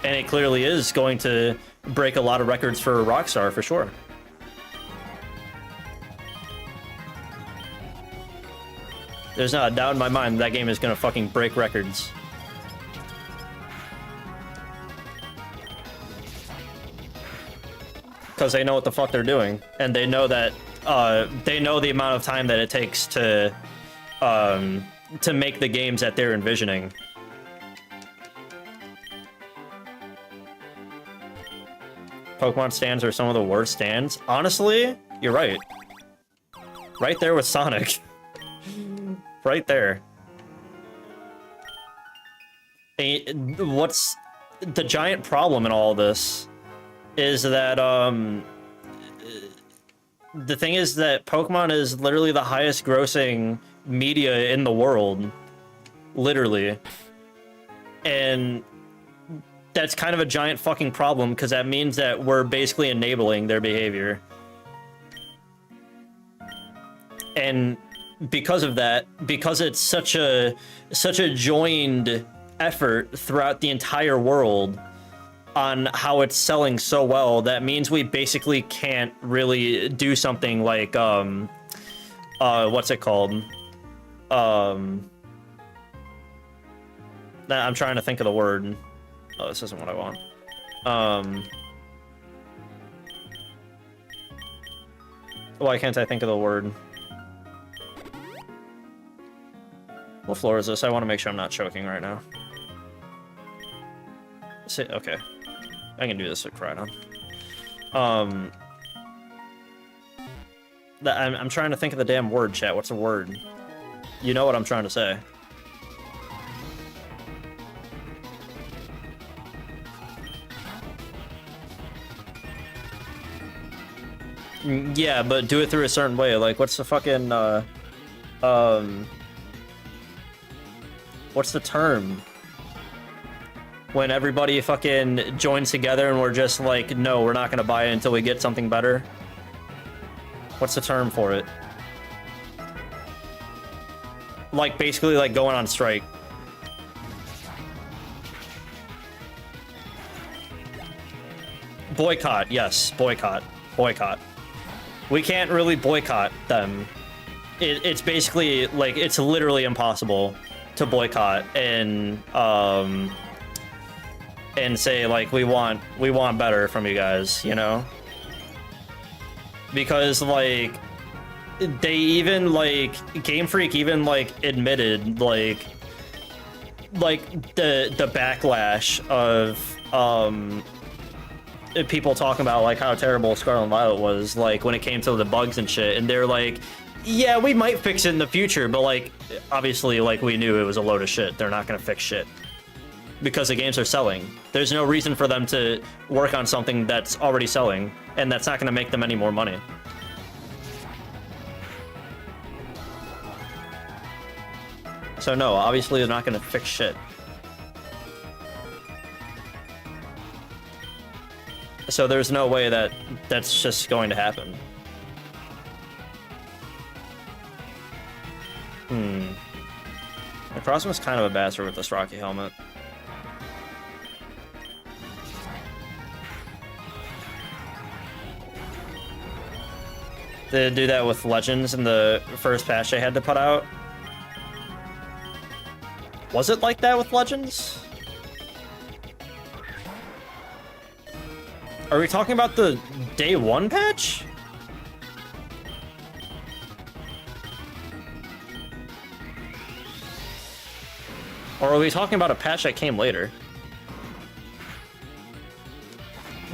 And it clearly is going to break a lot of records for Rockstar, for sure. There's not a doubt in my mind that game is gonna fucking break records. Because they know what the fuck they're doing, and they know that they know the amount of time that it takes to make the games that they're envisioning. Pokemon stands are some of the worst stands. Honestly, you're right. Right there with Sonic. Right there. What's the giant problem in all this is that the thing is that Pokemon is literally the highest grossing media in the world, literally, and that's kind of a giant fucking problem, because that means that we're basically enabling their behavior. And because of that, because it's such a joined effort throughout the entire world on how it's selling so well, that means we basically can't really do something like what's it called? I'm trying to think of the word. Oh, this isn't what I want. Why can't I think of the word? What floor is this? I want to make sure I'm not choking right now. See, okay. I can do this with right on. I'm trying to think of the damn word, chat. What's the word? You know what I'm trying to say. Yeah, but do it through a certain way. Like, what's the fucking, what's the term? When everybody fucking joins together and we're just like, no, we're not gonna buy it until we get something better. What's the term for it? Like, basically, like, going on strike. Boycott, yes, boycott. Boycott. We can't really boycott them. It's basically, like, it's literally impossible to boycott and say, like, we want better from you guys, you know? Because, like, they even, like, Game Freak even, like, admitted, like the backlash of people talking about, like, how terrible Scarlet and Violet was, like, when it came to the bugs and shit, and they're like, yeah, we might fix it in the future, but, like, obviously, like, we knew it was a load of shit. They're not gonna fix shit. Because the games are selling. There's no reason for them to work on something that's already selling, and that's not gonna make them any more money. So no, obviously they're not gonna fix shit. So there's no way that that's just going to happen. The Crossman was kind of a bastard with this Rocky helmet. They do that with Legends in the first patch they had to put out. Was it like that with Legends? Are we talking about the day one patch? Or are we talking about a patch that came later?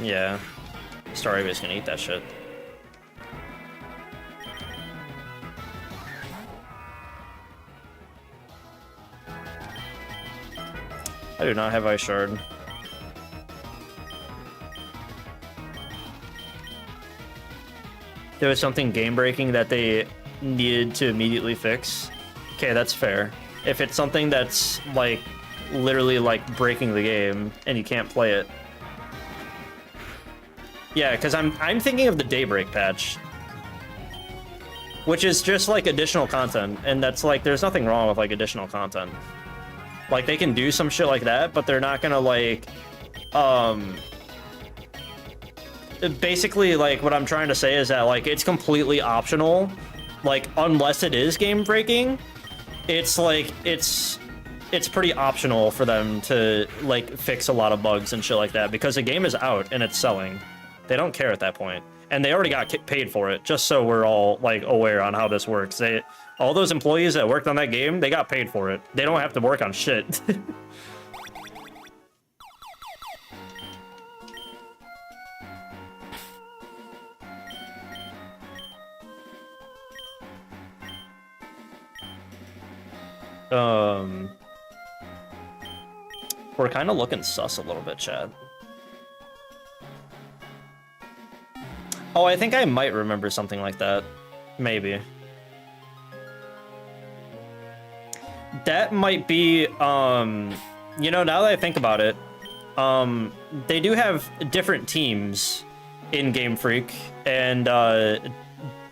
Yeah. Starry's gonna eat that shit. I do not have Ice Shard. There was something game-breaking that they needed to immediately fix. Okay, that's fair. If it's something that's, like, literally, like, breaking the game and you can't play it. Yeah, because I'm thinking of the Daybreak patch. Which is just, like, additional content. And that's, like, there's nothing wrong with, like, additional content. Like, they can do some shit like that, but they're not gonna, like, basically, like, what I'm trying to say is that, like, it's completely optional. Like, unless it is game-breaking, it's, like, it's pretty optional for them to, like, fix a lot of bugs and shit like that, because the game is out and it's selling. They don't care at that point. And they already got paid for it, just so we're all, like, aware on how this works. All those employees that worked on that game, they got paid for it. They don't have to work on shit. We're kind of looking sus a little bit, Chad. Oh, I think I might remember something like that. Maybe. That might be, you know, now that I think about it, they do have different teams in Game Freak, and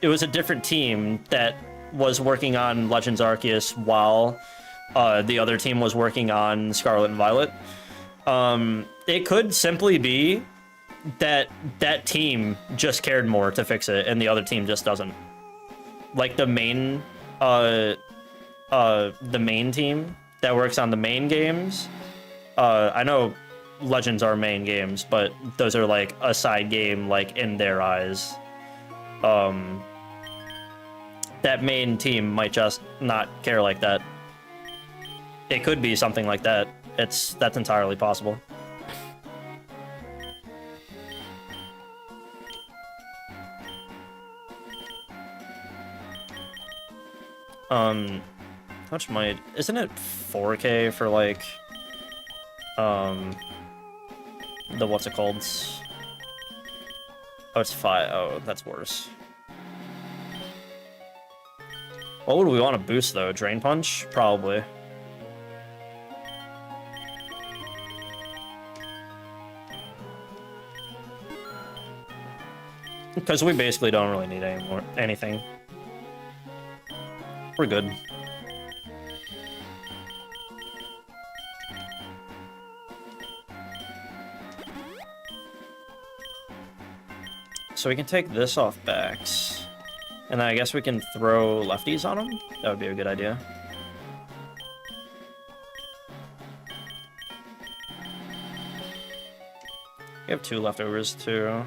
it was a different team that was working on Legends Arceus while the other team was working on Scarlet and Violet. It could simply be that that team just cared more to fix it, and the other team just doesn't. Like the main team that works on the main games. I know Legends are main games, but those are like a side game, like in their eyes. That main team might just not care like that. It could be something like that. That's entirely possible. How much might... Isn't it 4K for, like... the what's it called? Oh, it's 5. Oh, that's worse. What would we want to boost, though? Drain Punch? Probably. Because we basically don't really need anything. We're good. So we can take this off backs. And then I guess we can throw lefties on them? That would be a good idea. We have 2 leftovers, too.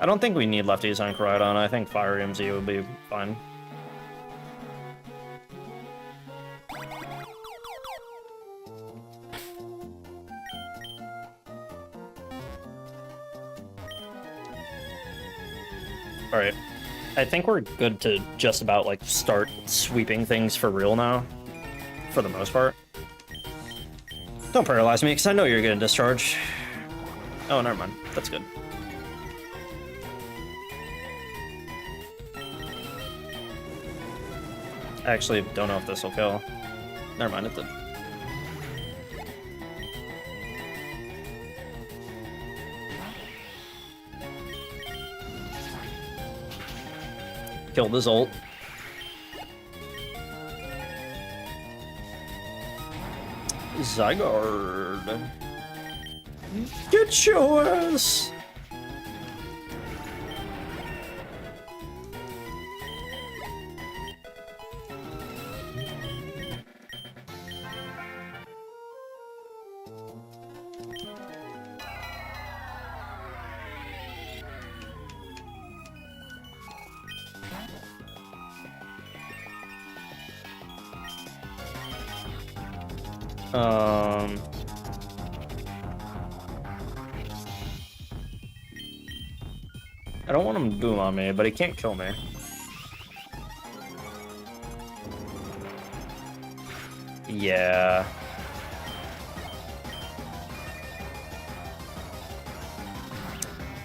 I don't think we need lefties on Koraidon. I think Fire MZ would be fine. Alright. I think we're good to just about, like, start sweeping things for real now. For the most part. Don't paralyze me, because I know you're gonna discharge. Oh, never mind. That's good. I actually don't know if this will kill. Never mind, it did. Killed his ult. Zygarde. Get your ass! I don't want him to boom on me, but he can't kill me. Yeah.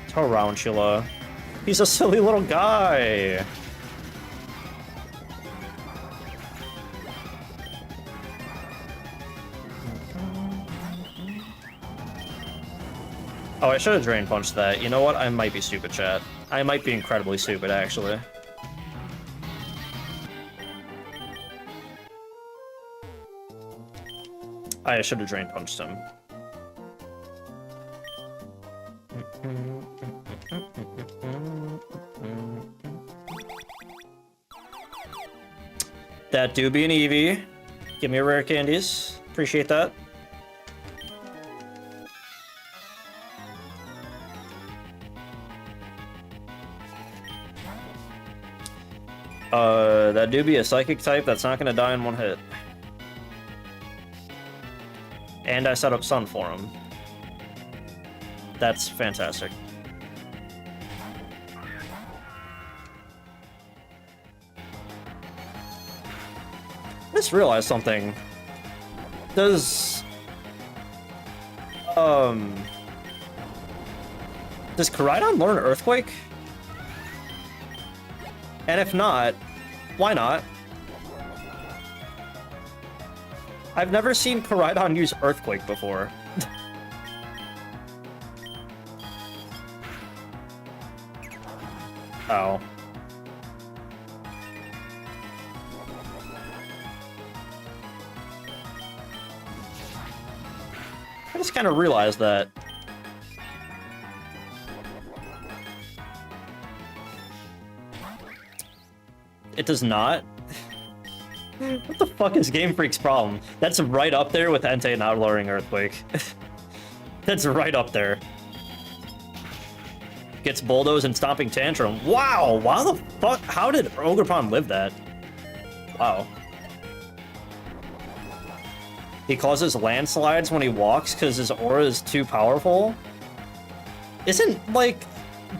Tarantula. He's a silly little guy. Oh, I should have drain punched that. You know what? I might be stupid, chat. I might be incredibly stupid, actually. I should have drain punched him. That do be an Eevee. Give me a rare candies. Appreciate that. That do be a psychic type that's not gonna die in one hit. And I set up Sun for him. That's fantastic. I just realized something. Does Koraidon learn Earthquake? And if not, why not? I've never seen Koraidon use Earthquake before. Oh. I just kind of realized that. It does not? What the fuck is Game Freak's problem? That's right up there with Entei not lowering Earthquake. That's right up there. Gets Bulldoze and Stomping Tantrum. Wow! Wow the fuck? How did Ogerpon live that? Wow. He causes landslides when he walks because his aura is too powerful? Isn't, like...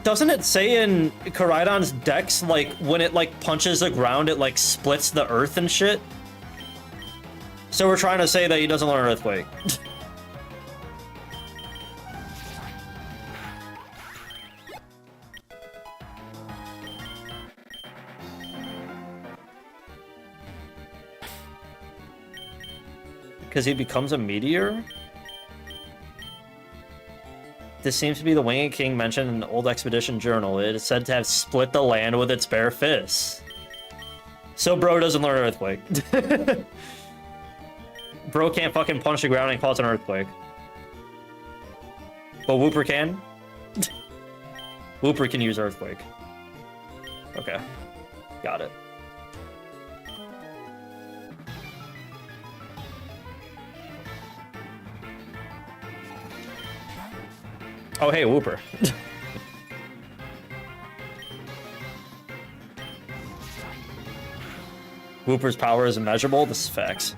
Doesn't it say in Koraidon's dex, like, when it, like, punches the ground, it, like, splits the earth and shit? So we're trying to say that he doesn't learn Earthquake. Because he becomes a meteor? This seems to be the Winged King mentioned in the old Expedition Journal. It is said to have split the land with its bare fists. So bro doesn't learn Earthquake. Bro can't fucking punch the ground and cause an earthquake. But Whooper can? Whooper can use Earthquake. Okay. Got it. Oh, hey, Whooper. Whooper's power is immeasurable. This is facts.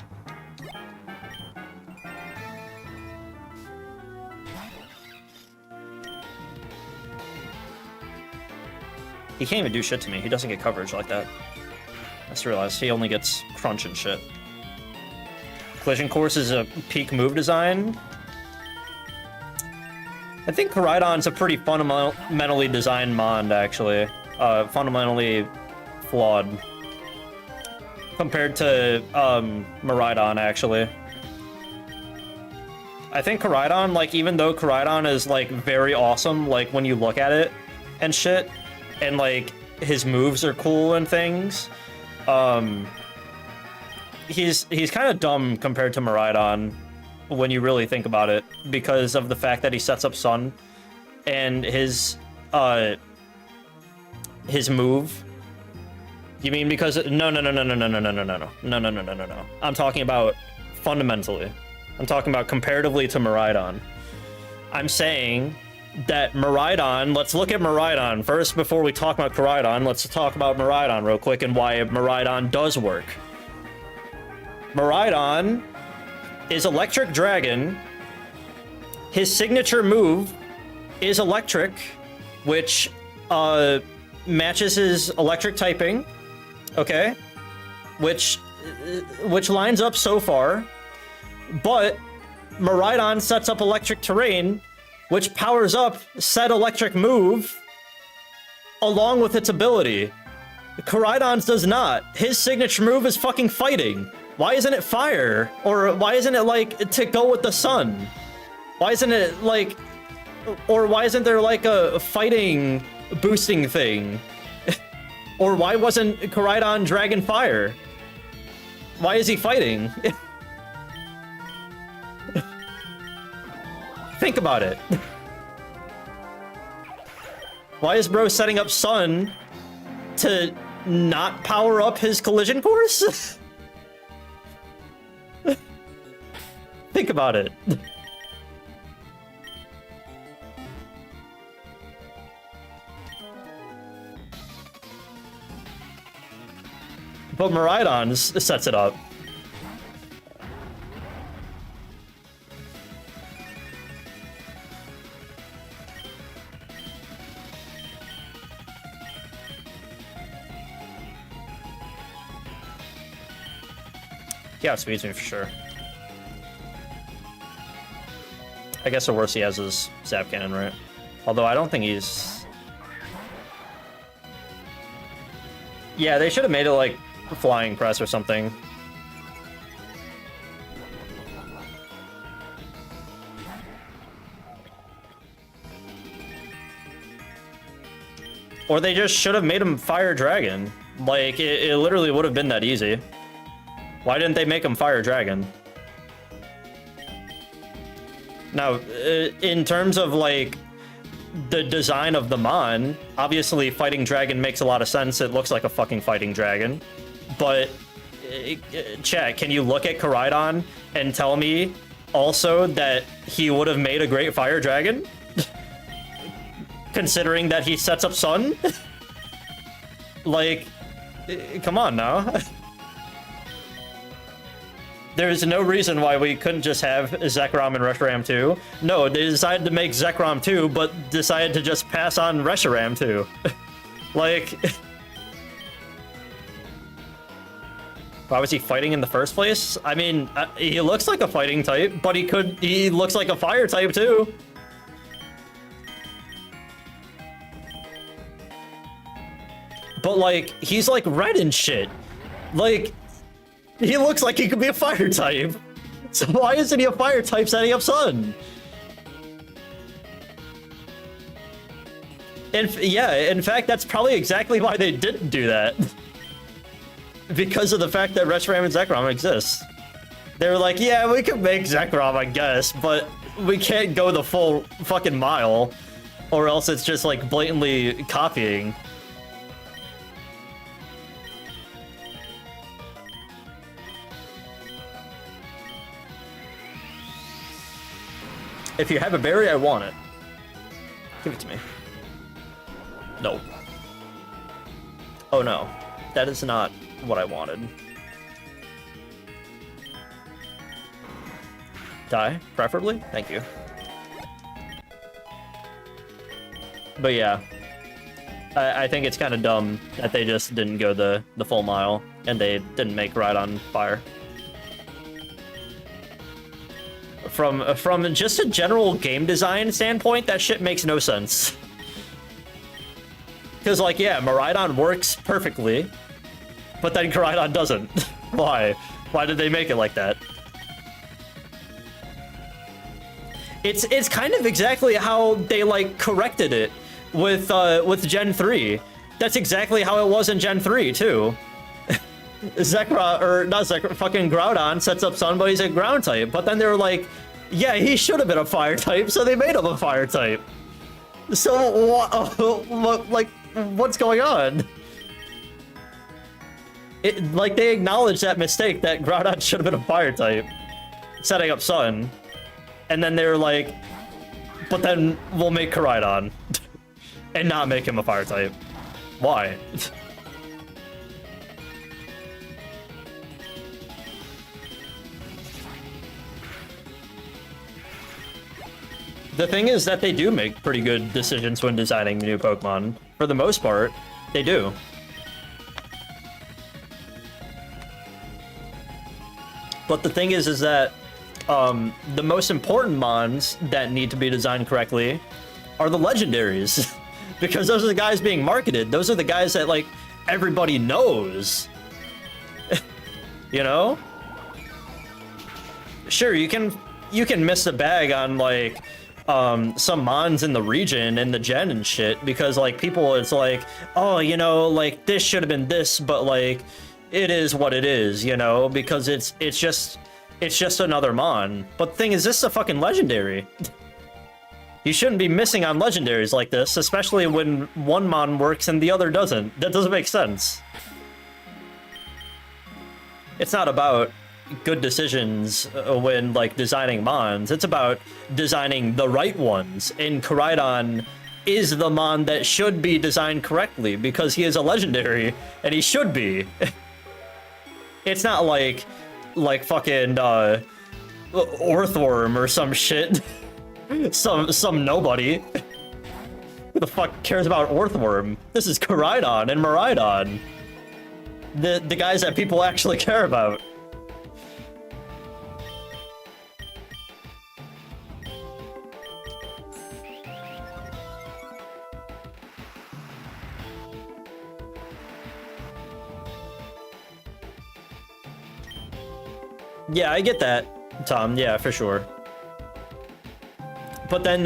He can't even do shit to me. He doesn't get coverage like that. I just realized he only gets crunch and shit. Collision Course is a peak move design. I think Koraidon's a pretty fundamentally designed mod, actually. Fundamentally flawed. Compared to, Miraidon, actually. I think Koraidon, like, even though Koraidon is, like, very awesome, like, when you look at it and shit, and, like, his moves are cool and things, he's kind of dumb compared to Miraidon. When you really think about it, because of the fact that he sets up Sun and his move. You mean because no. I'm talking about fundamentally. I'm talking about comparatively to Miraidon. I'm saying that Miraidon, let's look at Miraidon first before we talk about Koraidon. Let's talk about Miraidon real quick and why Miraidon does work. Miraidon is Electric Dragon. His signature move is Electric, which matches his electric typing, okay? Which lines up so far. But Miraidon sets up Electric Terrain, which powers up said electric move along with its ability. Koraidon's does not. His signature move is fucking fighting. Why isn't it fire? Or why isn't it, like, to go with the sun? Why isn't it, like... Or why isn't there, like, a fighting boosting thing? Or why wasn't Koraidon Dragon Fire? Why is he fighting? Think about it. Why is bro setting up Sun to not power up his collision course? Think about it. But Miraidon sets it up. Yeah, it speeds me for sure. I guess the worst he has is Zap Cannon, right? Although I don't think he's... Yeah, they should have made it like Flying Press or something. Or they just should have made him Fire Dragon. Like, it literally would have been that easy. Why didn't they make him Fire Dragon? Now, in terms of, like, the design of the Mon, obviously Fighting Dragon makes a lot of sense. It looks like a fucking Fighting Dragon. But, chat, can you look at Koraidon and tell me also that he would have made a great Fire Dragon? Considering that he sets up Sun? Like, come on now. There's no reason why we couldn't just have Zekrom and Reshiram 2. No, they decided to make Zekrom 2, but decided to just pass on Reshiram 2. Like... Why was he fighting in the first place? I mean, he looks like a fighting type, but he looks like a fire type too. But like, he's like red and shit. Like, he looks like he could be a fire type. So why isn't he a fire type setting up Sun? And yeah, in fact, that's probably exactly why they didn't do that. Because of the fact that Reshiram and Zekrom exist. They were like, yeah, we could make Zekrom, I guess, but we can't go the full fucking mile, or else it's just like blatantly copying. If you have a berry, I want it. Give it to me. No. Oh no. That is not what I wanted. Die, preferably? Thank you. But yeah. I think it's kind of dumb that they just didn't go the full mile, and they didn't make Rhydon fire. From just a general game design standpoint, that shit makes no sense. Because, like, yeah, Miraidon works perfectly, but then Koraidon doesn't. Why? Why did they make it like that? It's kind of exactly how they, like, corrected it with Gen 3. That's exactly how it was in Gen 3, too. Zekrom, or not Zekrom, fucking Groudon sets up Sun, but he's a ground type. But then they were like, yeah, he should have been a fire type, so they made him a fire type. So, like, what's going on? Like, they acknowledged that mistake that Groudon should have been a fire type, setting up Sun. And then they were like, but then we'll make Koraidon and not make him a fire type. Why? The thing is that they do make pretty good decisions when designing new Pokemon. For the most part, they do. But the thing is that the most important mons that need to be designed correctly are the legendaries. Because those are the guys being marketed. Those are the guys that, like, everybody knows. You know? Sure, you can miss the bag on, like, some mons in the region and the gen and shit, because, like, people, it's like, oh, you know, like, this should have been this, but, like, it is what it is, you know, because it's just another mon. But the thing is, this is a fucking legendary. You shouldn't be missing on legendaries like this, especially when one mon works and the other doesn't. That doesn't make sense. It's not about good decisions when, like, designing mons. It's about designing the right ones. And Koraidon is the mon that should be designed correctly because he is a legendary and he should be. It's not like fucking Orthworm or some shit. some nobody. Who the fuck cares about Orthworm? This is Koraidon and Miraidon. The guys that people actually care about. Yeah, I get that, Tom. Yeah, for sure. But then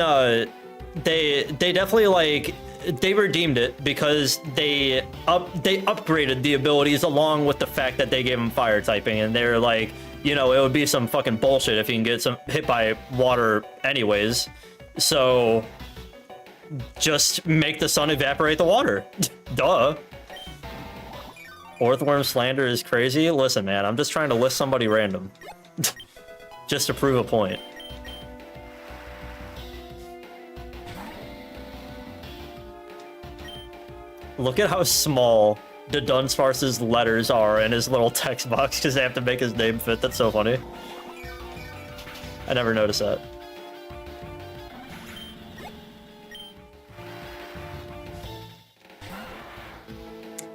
they definitely, like, they redeemed it because they upgraded the abilities along with the fact that they gave him fire typing, and they're like, you know, it would be some fucking bullshit if he can get some hit by water anyways. So just make the sun evaporate the water. Duh. Earthworm slander is crazy. Listen, man, I'm just trying to list somebody random. Just to prove a point. Look at how small the Dunsparce's letters are in his little text box because they have to make his name fit. That's so funny. I never noticed that.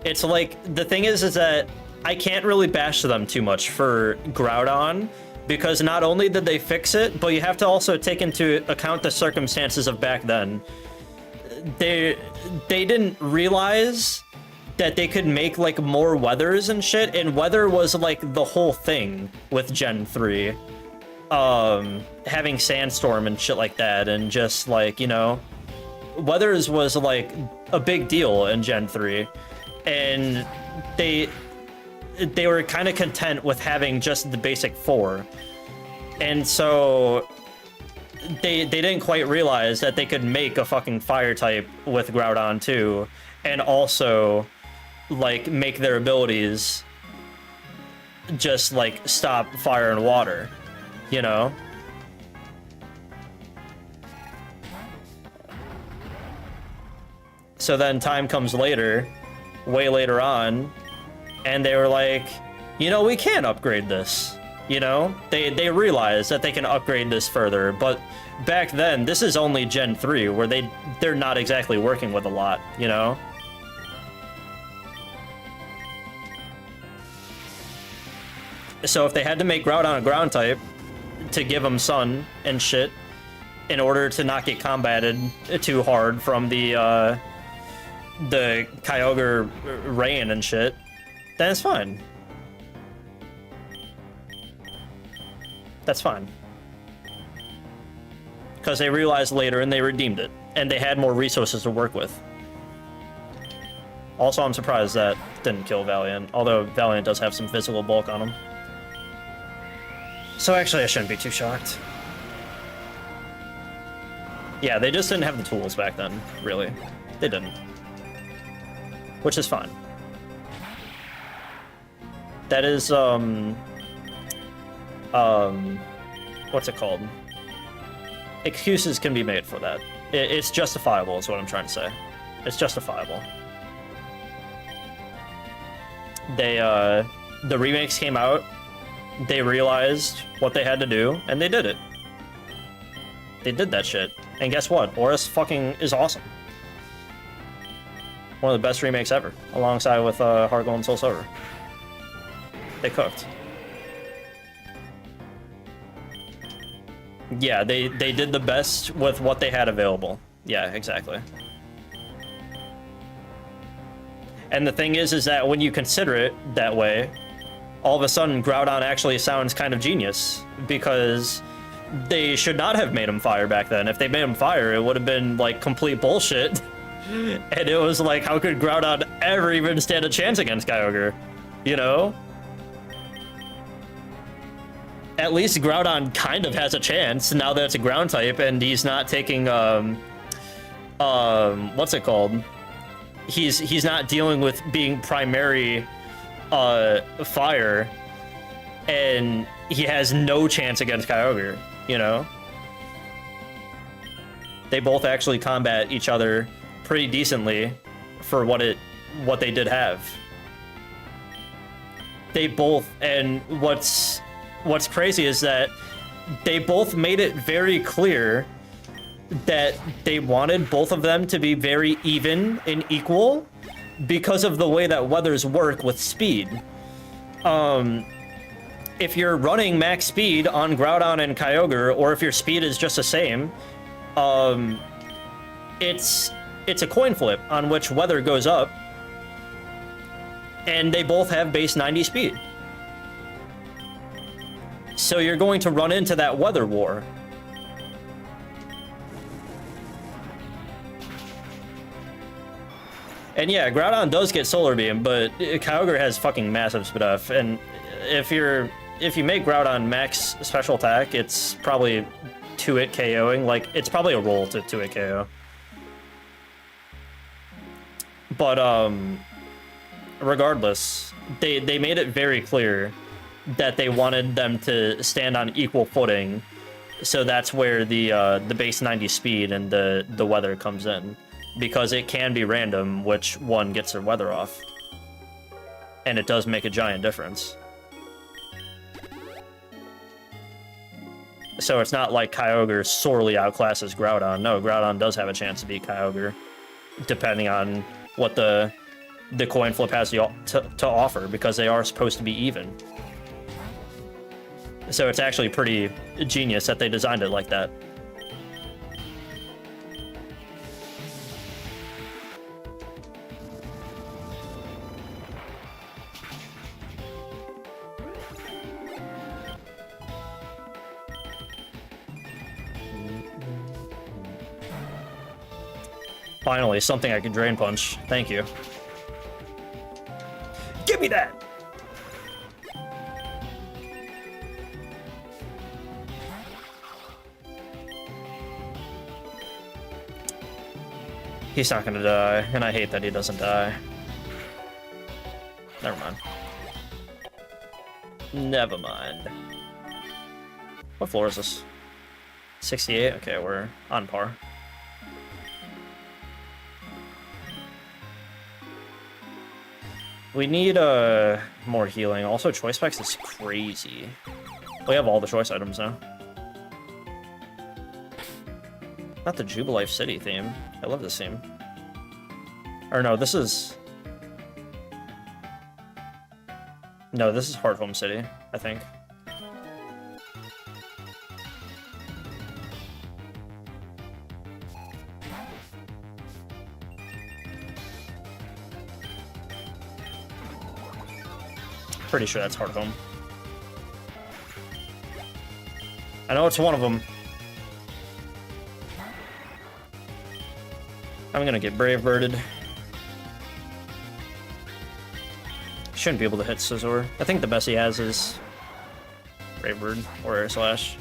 It's like, the thing is that I can't really bash them too much for Groudon, because not only did they fix it, but you have to also take into account the circumstances of back then. They didn't realize that they could make like more weathers and shit, and weather was like the whole thing with Gen 3. Having sandstorm and shit like that, and just like, you know, weathers was like a big deal in Gen 3. And they were kind of content with having just the basic 4. And so they didn't quite realize that they could make a fucking fire type with Groudon too, and also like make their abilities just like stop fire and water, you know? So then time comes later, way later on, and they were like, you know, we can upgrade this. You know, they realize that they can upgrade this further, but back then this is only Gen 3, where they're not exactly working with a lot, you know? So if they had to make Groudon a ground type to give him sun and shit in order to not get combated too hard from the Kyogre rain and shit, then it's fine. That's fine. Because they realized later and they redeemed it. And they had more resources to work with. Also, I'm surprised that didn't kill Valiant. Although Valiant does have some physical bulk on him. So actually, I shouldn't be too shocked. Yeah, they just didn't have the tools back then, really. They didn't. Which is fine. That is, what's it called? Excuses can be made for that. It's justifiable is what I'm trying to say. It's justifiable. The remakes came out, they realized what they had to do, and they did it. They did that shit. And guess what? Oris fucking is awesome. One of the best remakes ever, alongside with Heart Gold and Soul Silver. They cooked. Yeah, they did the best with what they had available. Yeah, exactly. And the thing is that when you consider it that way, all of a sudden Groudon actually sounds kind of genius, because they should not have made him fire back then. If they made him fire, it would have been like complete bullshit. And it was like, how could Groudon ever even stand a chance against Kyogre? You know? At least Groudon kind of has a chance now that it's a ground type and he's not taking what's it called? He's not dealing with being primary fire, and he has no chance against Kyogre, you know? They both actually combat each other pretty decently for what they did have. They both, and what's crazy is that they both made it very clear that they wanted both of them to be very even and equal because of the way that weathers work with speed. If you're running max speed on Groudon and Kyogre, or if your speed is just the same, it's a coin flip on which weather goes up, and they both have base 90 speed. So you're going to run into that weather war. And yeah, Groudon does get Solar Beam, but Kyogre has fucking massive stuff. And if you make Groudon max special attack, it's probably 2-hit KOing. Like, it's probably a roll to 2-hit KO. But regardless, they made it very clear that they wanted them to stand on equal footing. So that's where the base 90 speed and the weather comes in. Because it can be random which one gets their weather off. And it does make a giant difference. So it's not like Kyogre sorely outclasses Groudon. No, Groudon does have a chance to beat Kyogre, depending on what the coin flip has to offer, because they are supposed to be even. So it's actually pretty genius that they designed it like that. Finally, something I can Drain Punch. Thank you. Give me that! He's not gonna die, and I hate that he doesn't die. Never mind. Never mind. What floor is this? 68? Okay, we're on par. We need more healing. Also, Choice Specs is crazy. We have all the choice items now. Not the Jubilife City theme. I love this theme. Or no, this is... No, this is Heart Home City, I think. Pretty sure that's Heart Home. I know it's one of them. I'm gonna get Brave Birded. Shouldn't be able to hit Scizor. I think the best he has is Brave Bird or Air Slash.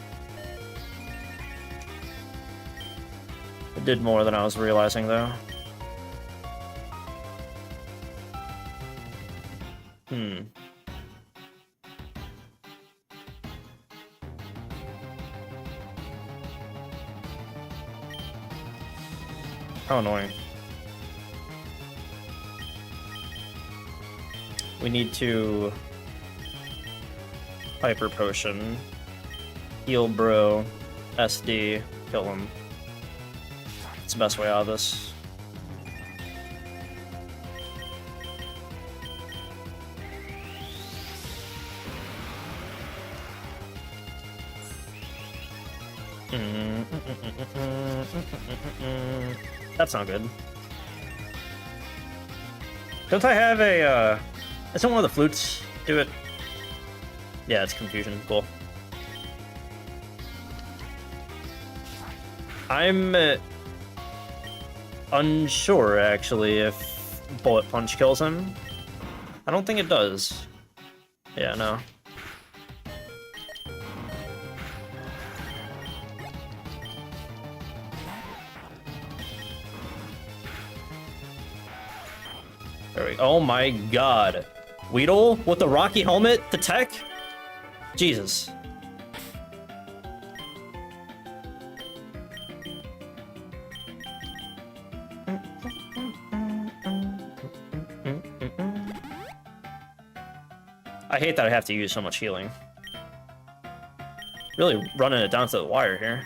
It did more than I was realizing, though. How annoying. We need to Hyper Potion, heal Bro, SD, kill him. It's the best way out of this. That's not good. Don't I have a, isn't one of the flutes do it? Yeah, it's Confusion. Cool. I'm unsure, actually, if Bullet Punch kills him. I don't think it does. Yeah, no. There we go. Oh my god. Weedle with the Rocky Helmet to tech? Jesus. I hate that I have to use so much healing. Really running it down to the wire here.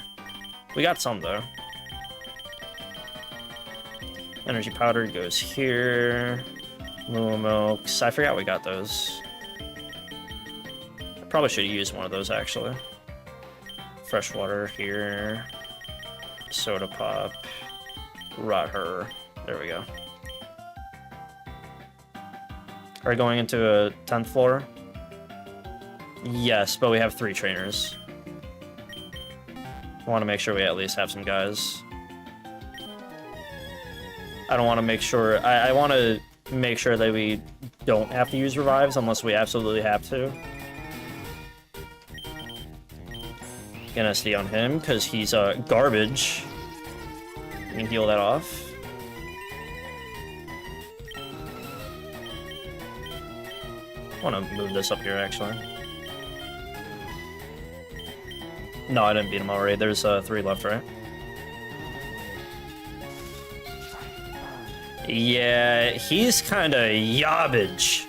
We got some, though. Energy Powder goes here. Moo Milks. I forgot we got those. I probably should have used one of those, actually. Fresh Water here. Soda Pop. Rot Her. There we go. Are we going into a 10th floor? Yes, but we have 3 trainers. I want to make sure we at least have some guys. I don't want to make sure... I want to make sure that we don't have to use revives unless we absolutely have to. Gonna stay on him, because he's garbage. You can heal that off. I want to move this up here, actually. No, I didn't beat him already. There's 3 left, right? Yeah, he's kind of yarbage.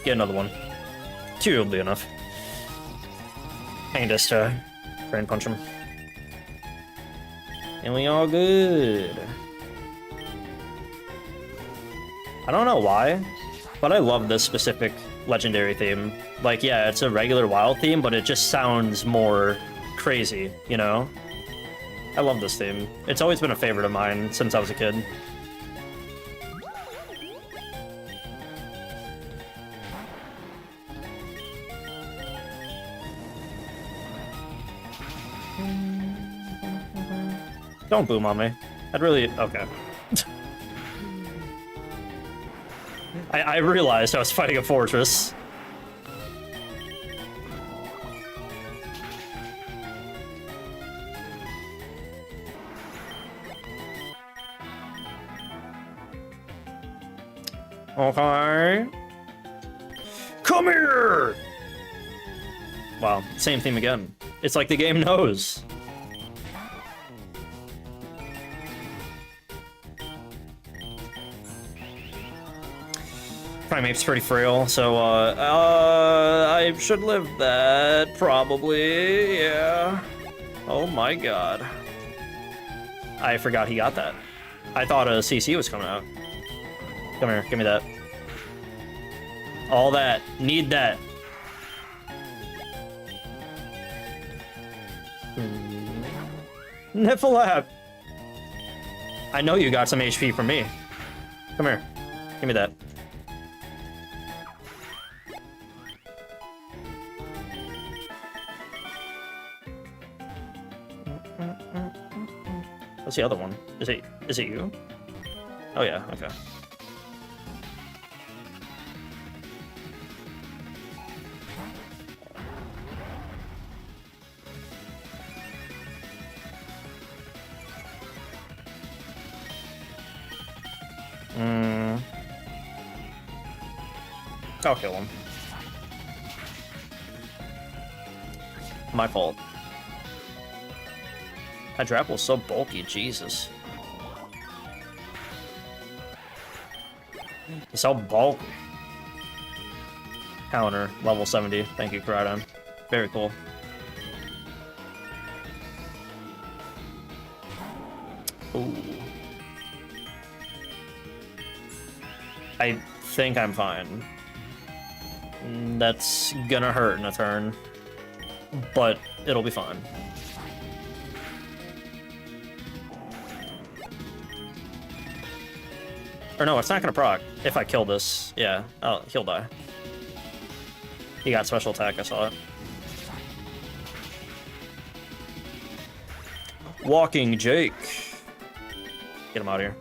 Get another one. 2 will be enough. I can just brain punch him. And we all good. I don't know why, but I love this specific legendary theme. Like, yeah, it's a regular WoW theme, but it just sounds more crazy, you know? I love this theme. It's always been a favorite of mine since I was a kid. Don't boom on me. I'd really... Okay. I realized I was fighting a fortress. Okay. Come here! Wow, same theme again. It's like the game knows. Primate's pretty frail, so, I should live that, probably, yeah. Oh my god. I forgot he got that. I thought a CC was coming out. Come here, give me that. All that. Need that. Nifflap! I know you got some HP from me. Come here. Give me that. What's the other one? Is it you? Oh yeah, okay. I'll kill him. My fault. That trap was so bulky, Jesus. It's so bulky. Counter, level 70. Thank you, Karadon. Very cool. Ooh. I think I'm fine. That's gonna hurt in a turn, but it'll be fine. Or no, it's not gonna proc. If I kill this, yeah, he'll die. He got special attack, I saw it. Walking Jake. Get him out of here.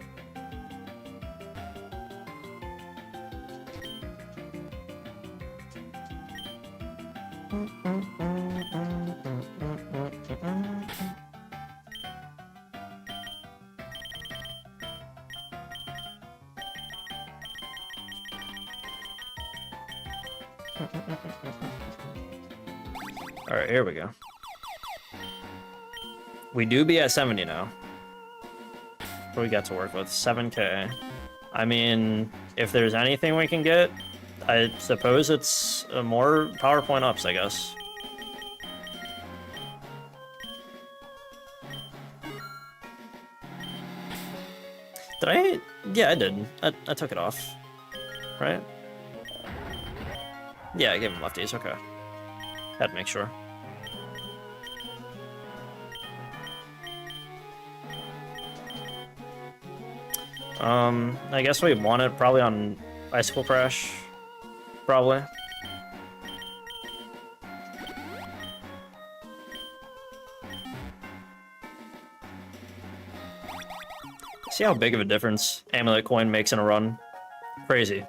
Alright, here we go. We do be at 70 now. What do we got to work with? 7k. I mean, if there's anything we can get, I suppose it's more PowerPoint ups, I guess. Did I? Yeah, I did. I took it off. Right? Yeah, I gave him lefties, okay. Had to make sure. I guess we want it probably on Icicle Crash. Probably. See how big of a difference Amulet Coin makes in a run? Crazy.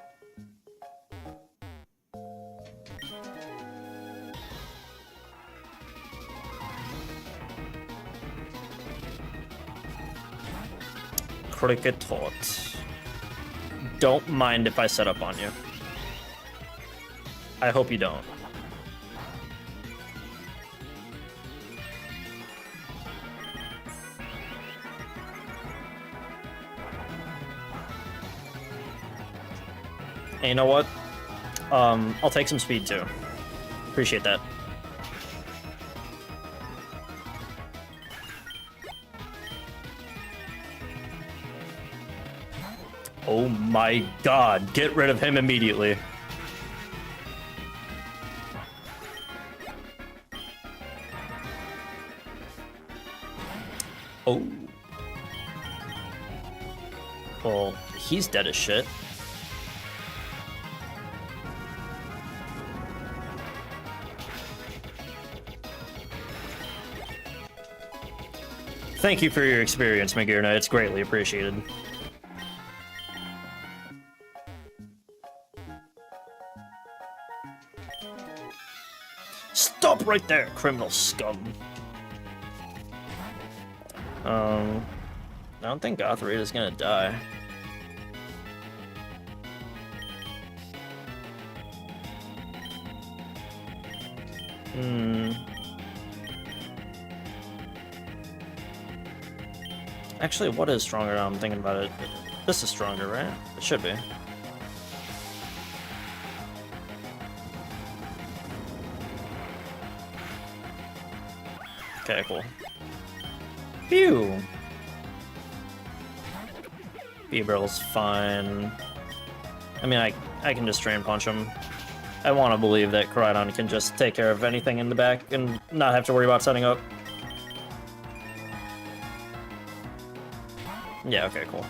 Cricket Tot. Don't mind if I set up on you. I hope you don't. And you know what? I'll take some speed too. Appreciate that. Oh my god, get rid of him immediately. Oh. Well, he's dead as shit. Thank you for your experience, Magirna. It's greatly appreciated. Stop right there, criminal scum. I don't think Gothraid is gonna die. Actually, what is stronger now I'm thinking about it? This is stronger, right? It should be. Okay, cool. Phew! B-Barrel's fine. I mean, I can just Drain Punch him. I want to believe that Koraidon can just take care of anything in the back and not have to worry about setting up. Yeah, okay, cool.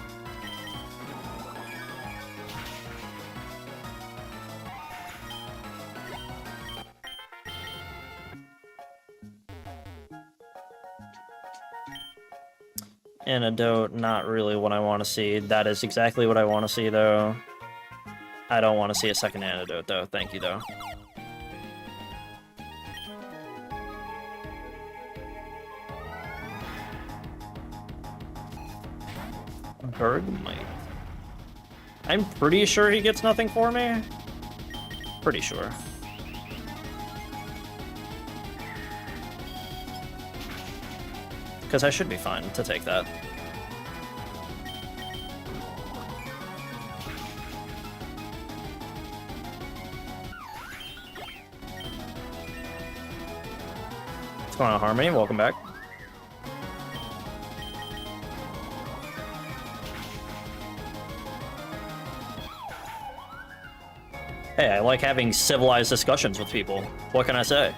Antidote, not really what I want to see. That is exactly what I want to see, though. I don't want to see a second antidote, though. Thank you, though. Bergmite. I'm pretty sure he gets nothing for me. Pretty sure. Because I should be fine to take that. What's going on, Harmony? Welcome back. Hey, I like having civilized discussions with people. What can I say?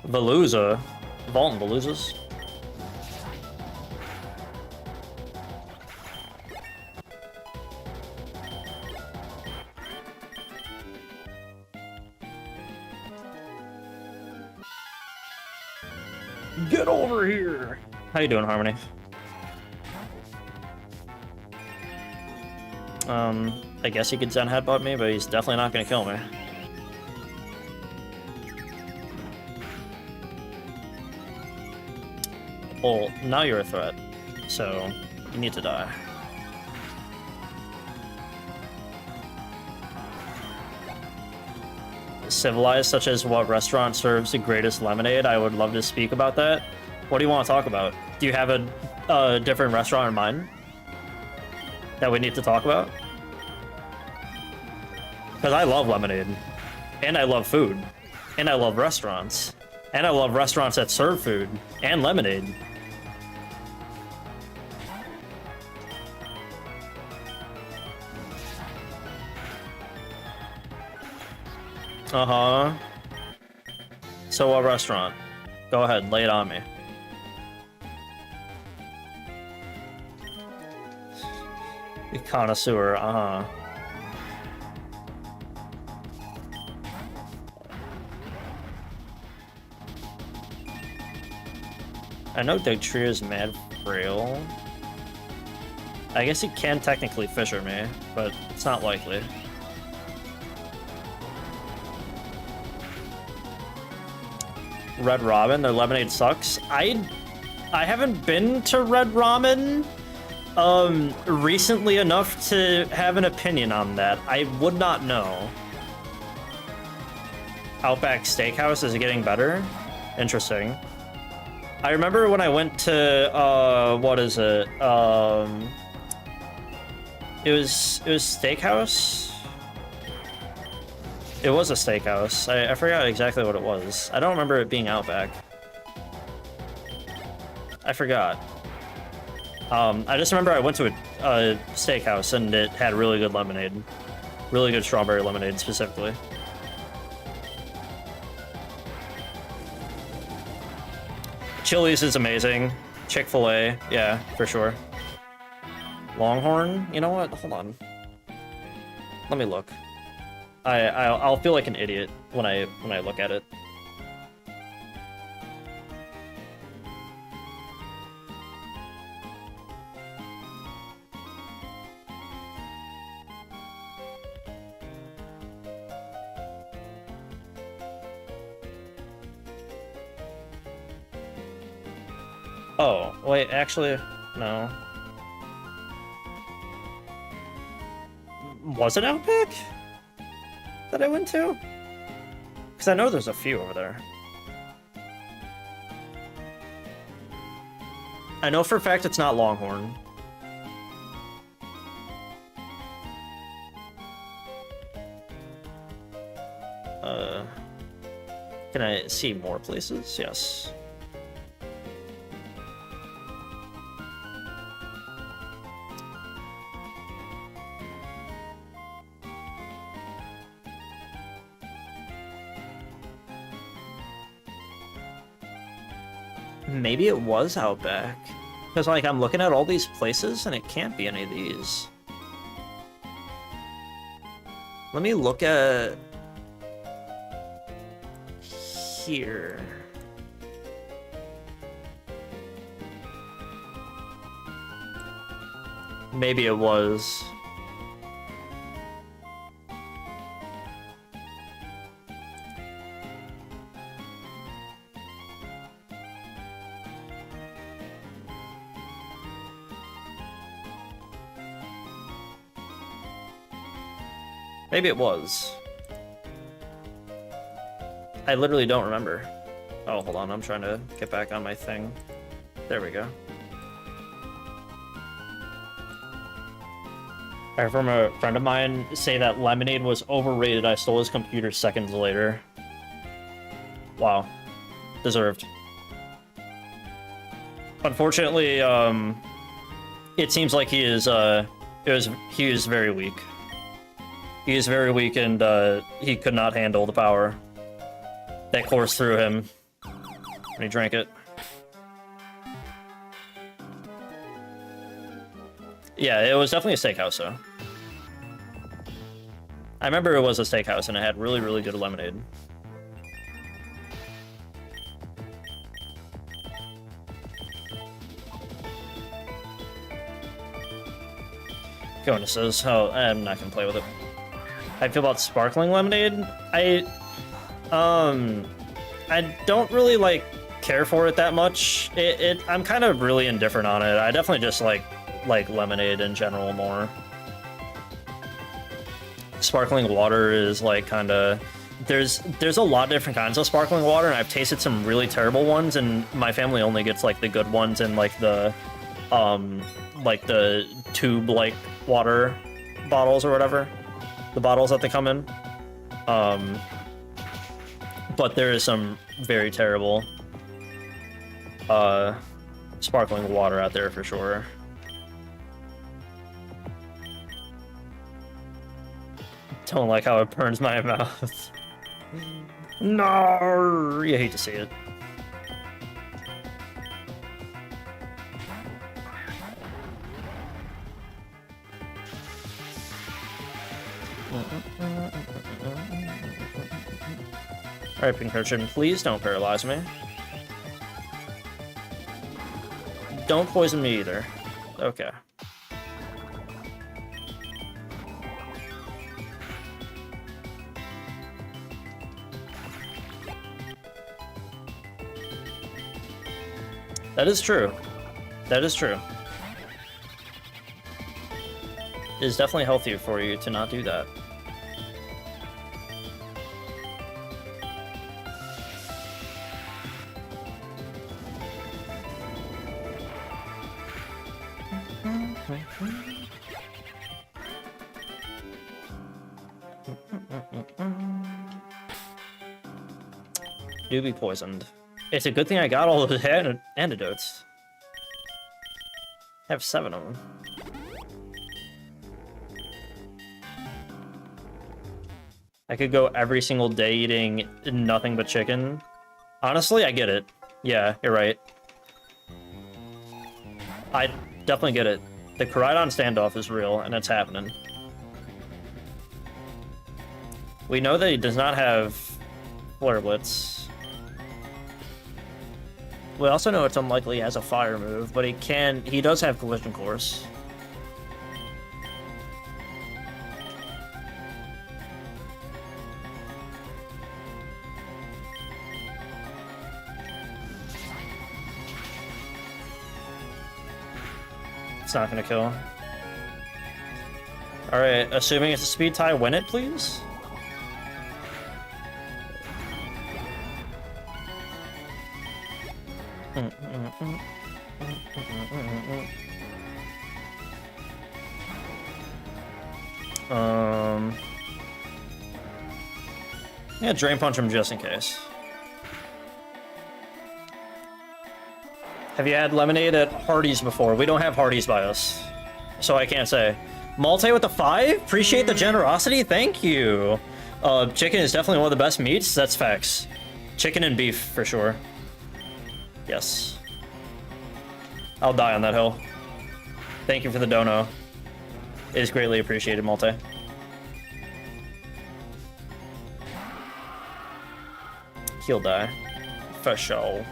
Veluza. Vault and Veluzas. Get over here! How you doing, Harmony? I guess he could Zen Headbutt me, but he's definitely not gonna kill me. Well, now you're a threat, so you need to die. Civilized, such as what restaurant serves the greatest lemonade? I would love to speak about that. What do you want to talk about? Do you have a different restaurant in mind that we need to talk about? Because I love lemonade, and I love food, and I love restaurants, and I love restaurants that serve food and lemonade. Uh-huh. So what restaurant? Go ahead, lay it on me. The connoisseur, uh-huh. I know Dugtree is mad frail. I guess he can technically fisher me, but it's not likely. Red Robin, their lemonade sucks. I haven't been to Red Ramen recently enough to have an opinion on that. I would not know. Outback Steakhouse is getting better? Interesting. I remember when I went to what is it? It was Steakhouse? It was a steakhouse. I forgot exactly what it was. I don't remember it being Outback. I forgot. I just remember I went to a steakhouse and it had really good lemonade. Really good strawberry lemonade, specifically. Chili's is amazing. Chick-fil-A, yeah, for sure. Longhorn? You know what? Hold on. Let me look. I'll feel like an idiot when I look at it. Oh, wait, actually, no. Was it Outback that I went to? Because I know there's a few over there. I know for a fact it's not Longhorn. Can I see more places? Yes. Maybe it was Outback. Because, like, I'm looking at all these places, and it can't be any of these. Let me look at... here. Maybe it was. Maybe it was. I literally don't remember. Oh, hold on. I'm trying to get back on my thing. There we go. I heard from a friend of mine say that lemonade was overrated. I stole his computer seconds later. Wow. Deserved. Unfortunately, it seems like he is very weak. He is very weak, and he could not handle the power that coursed through him when he drank it. Yeah, it was definitely a steakhouse, though. I remember it was a steakhouse, and it had really, really good lemonade. Going to says, oh, I'm not gonna play with it. How I feel about sparkling lemonade? I don't really, like, care for it that much. I'm kind of really indifferent on it. I definitely just like lemonade in general more. Sparkling water is, like, kind of... There's a lot of different kinds of sparkling water, and I've tasted some really terrible ones, and my family only gets, like, the good ones and, like, the tube-like water bottles or whatever. The bottles that they come in. But there is some very terrible sparkling water out there for sure. Don't like how it burns my mouth. No, you hate to see it. Alright, Pinkerton, please don't paralyze me. don't poison me either. Okay. That is true. That is true. It is definitely healthier for you to not do that. Do be poisoned. It's a good thing I got all of the antidotes. I have 7 of them. I could go every single day eating nothing but chicken. Honestly, I get it. Yeah, you're right. I definitely get it. The Koraidon standoff is real, and it's happening. We know that he does not have Flare Blitz. We also know it's unlikely he has a fire move, but he does have Collision Course. It's not gonna kill. Alright, assuming it's a speed tie, win it, please? Yeah, Drain Punch him just in case. Have you had lemonade at Hardee's before? We don't have Hardee's by us, so I can't say. Malte with the 5? Appreciate the generosity, thank you. Chicken is definitely one of the best meats, that's facts. Chicken and beef, for sure. Yes. I'll die on that hill. Thank you for the dono. It is greatly appreciated, Malte. He'll die. For sure.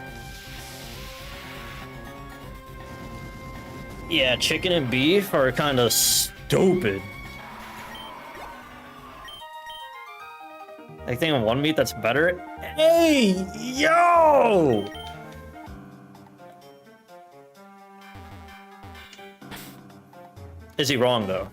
Yeah, chicken and beef are kind of stupid. I think of one meat that's better. Hey, yo! Is he wrong, though?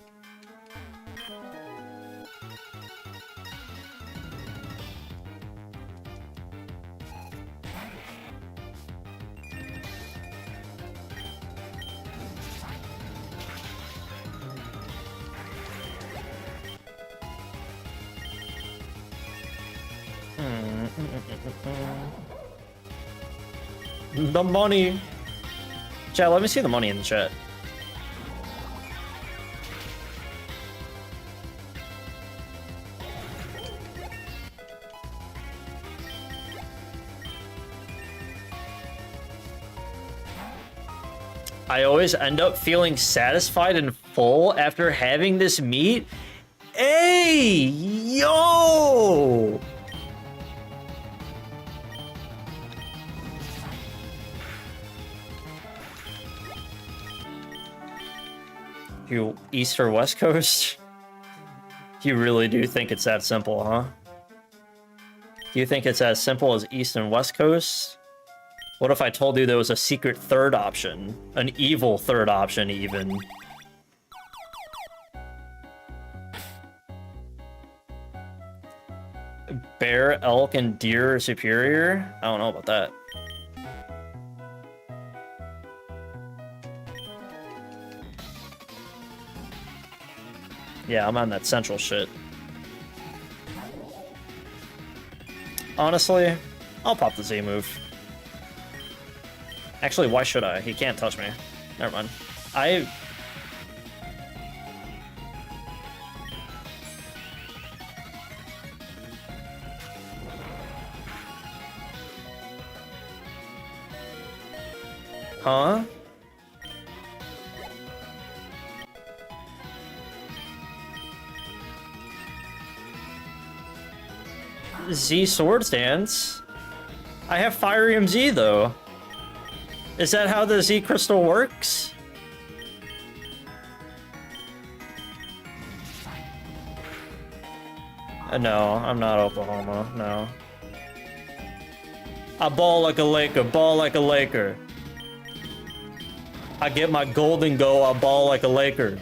The money. Chat, let me see the money in the chat. I always end up feeling satisfied and full after having this meat. Hey, yo! You East or West Coast? You really do think it's that simple, huh? Do you think it's as simple as East and West Coast? What if I told you there was a secret third option? An evil third option, even. Bear, elk, and deer are superior? I don't know about that. Yeah, I'm on that central shit. Honestly, I'll pop the Z move. Actually, why should I? He can't touch me. Never mind. Huh? Z Sword Stance? I have Firium Z, though. Is that how the Z crystal works? No, I'm not Oklahoma, no. I ball like a Laker, ball like a Laker. I get my golden goal, I ball like a Laker.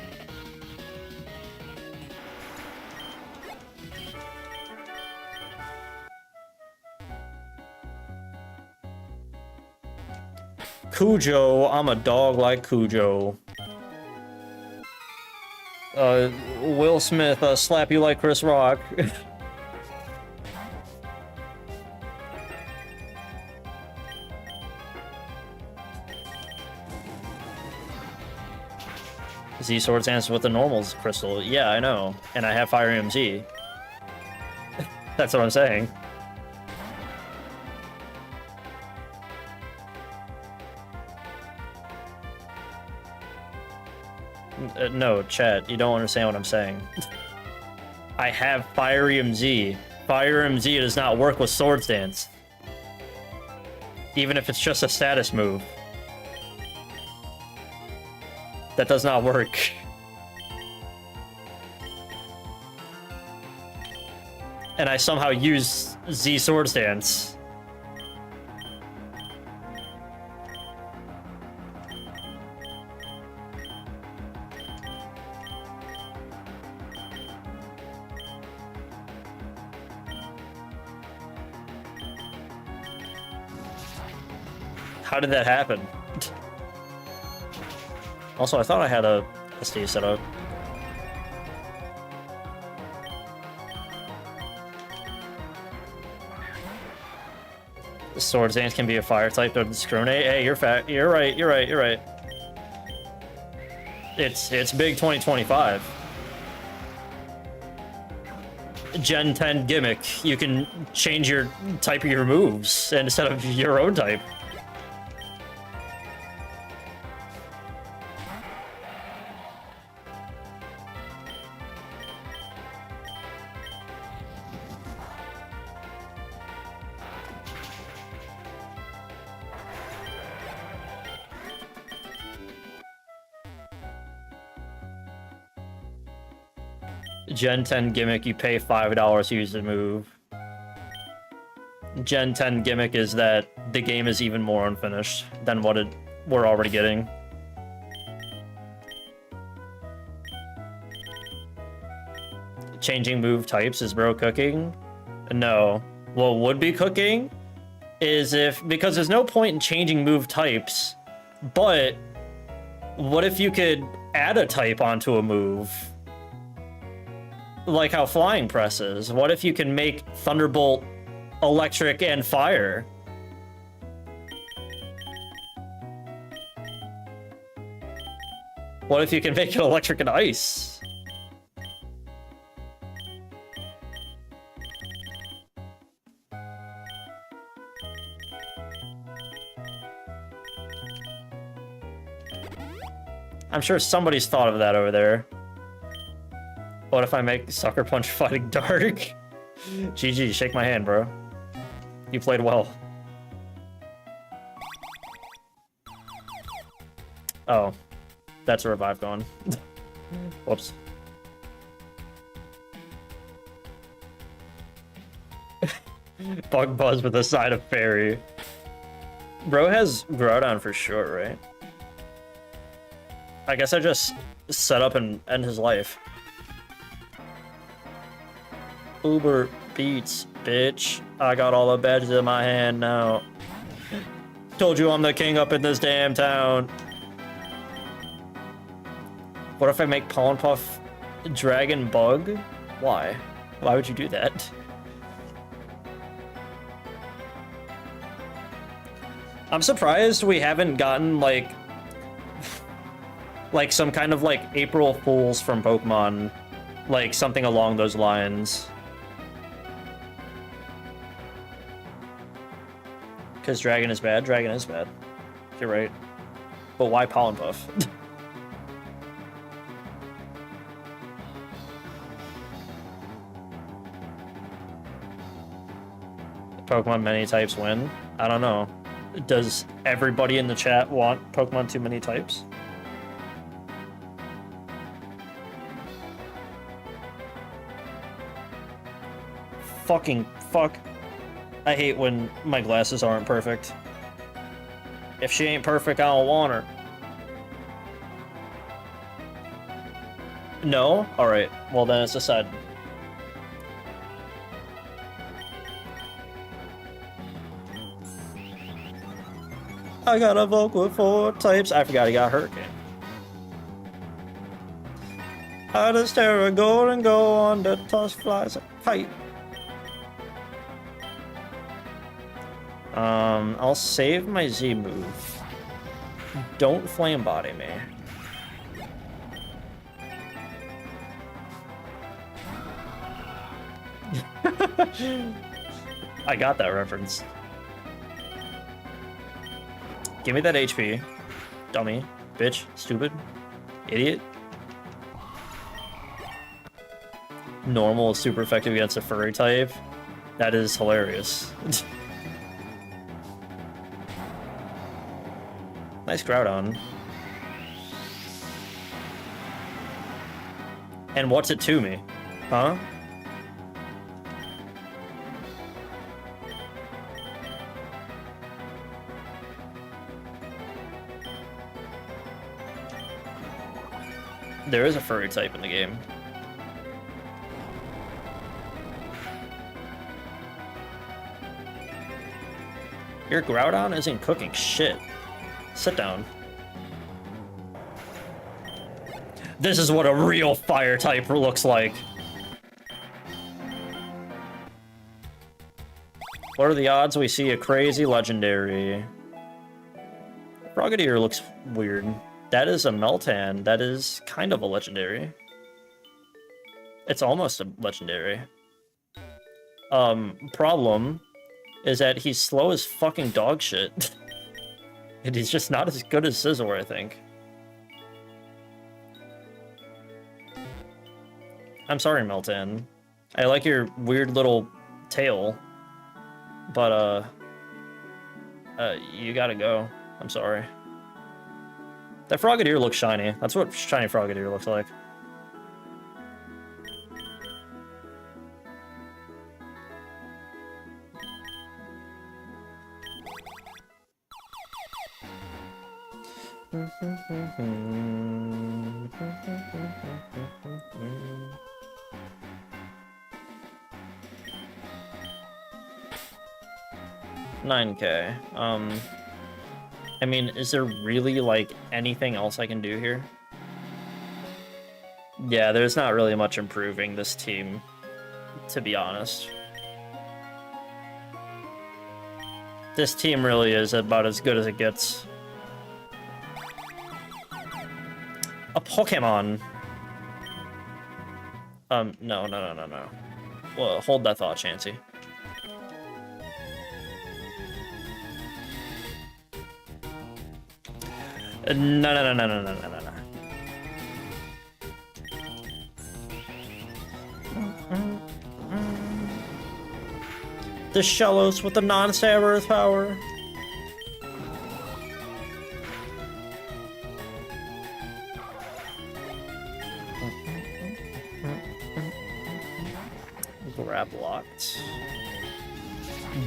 Cujo, I'm a dog like Cujo. Will Smith, slap you like Chris Rock. Z Swords answers with the normals crystal. Yeah, I know. And I have Fire EMZ. That's what I'm saying. No, chat, you don't understand what I'm saying. I have Fire EMZ. Fire EMZ does not work with Swords Dance. Even if it's just a status move. That does not work. And I somehow use Z Swords Dance. How did that happen? Also, I thought I had a SD set up. Swords Dance can be a fire type, don't discriminate. Hey, you're fat. You're right. You're right. You're right. It's big 2025. Gen 10 gimmick. You can change your type of your moves instead of your own type. Gen 10 gimmick, you pay $5 to use the move. Gen 10 gimmick is that the game is even more unfinished than what we're already getting. Changing move types is bro cooking? No. What would be cooking is because there's no point in changing move types, but what if you could add a type onto a move? Like how flying presses. What if you can make Thunderbolt electric and fire? What if you can make it electric and ice? I'm sure somebody's thought of that over there. What if I make Sucker Punch Fighting Dark? GG, shake my hand, bro. You played well. Oh. That's a revive gone. Whoops. Bug Buzz with a side of Fairy. Bro has Groudon for sure, right? I guess I just set up and end his life. Uber Beats, bitch. I got all the badges in my hand now. Told you I'm the king up in this damn town. What if I make Pollen Puff Dragon Bug? Why? Why would you do that? I'm surprised we haven't gotten like some kind of like April Fools from Pokemon. Like something along those lines. Because Dragon is bad? Dragon is bad. You're right. But why Pollen Puff? Pokemon many types win? I don't know. Does everybody in the chat want Pokemon Too Many Types? Fucking fuck. I hate when my glasses aren't perfect. If she ain't perfect, I don't want her. No? Alright, well then it's decided. I got a Volk with 4 types. I forgot he got Hurricane. I just stare at gold and go on the toss flies a kite. I'll save my Z move. Don't flame body me. I got that reference. Give me that HP. Dummy. Bitch. Stupid. Idiot. Normal is super effective against a furry type. That is hilarious. Nice Groudon. And what's it to me? Huh? There is a furry type in the game. Your Groudon isn't cooking shit. Sit down. This is what a real fire type looks like. What are the odds we see a crazy legendary? Frogadier looks weird. That is a Meltan. That is kind of a legendary. It's almost a legendary. Problem is that he's slow as fucking dog shit. And he's just not as good as Scizor, I think. I'm sorry, Meltan. I like your weird little tail. But, you gotta go. I'm sorry. That Frogadier looks shiny. That's what shiny Frogadier looks like. $9K. I mean, is there really, like, anything else I can do here? Yeah, there's not really much improving this team, to be honest. This team really is about as good as it gets. A Pokemon! No. Well, hold that thought, Chansey. No. The Shellos with the non-stab earth power. Grab locked.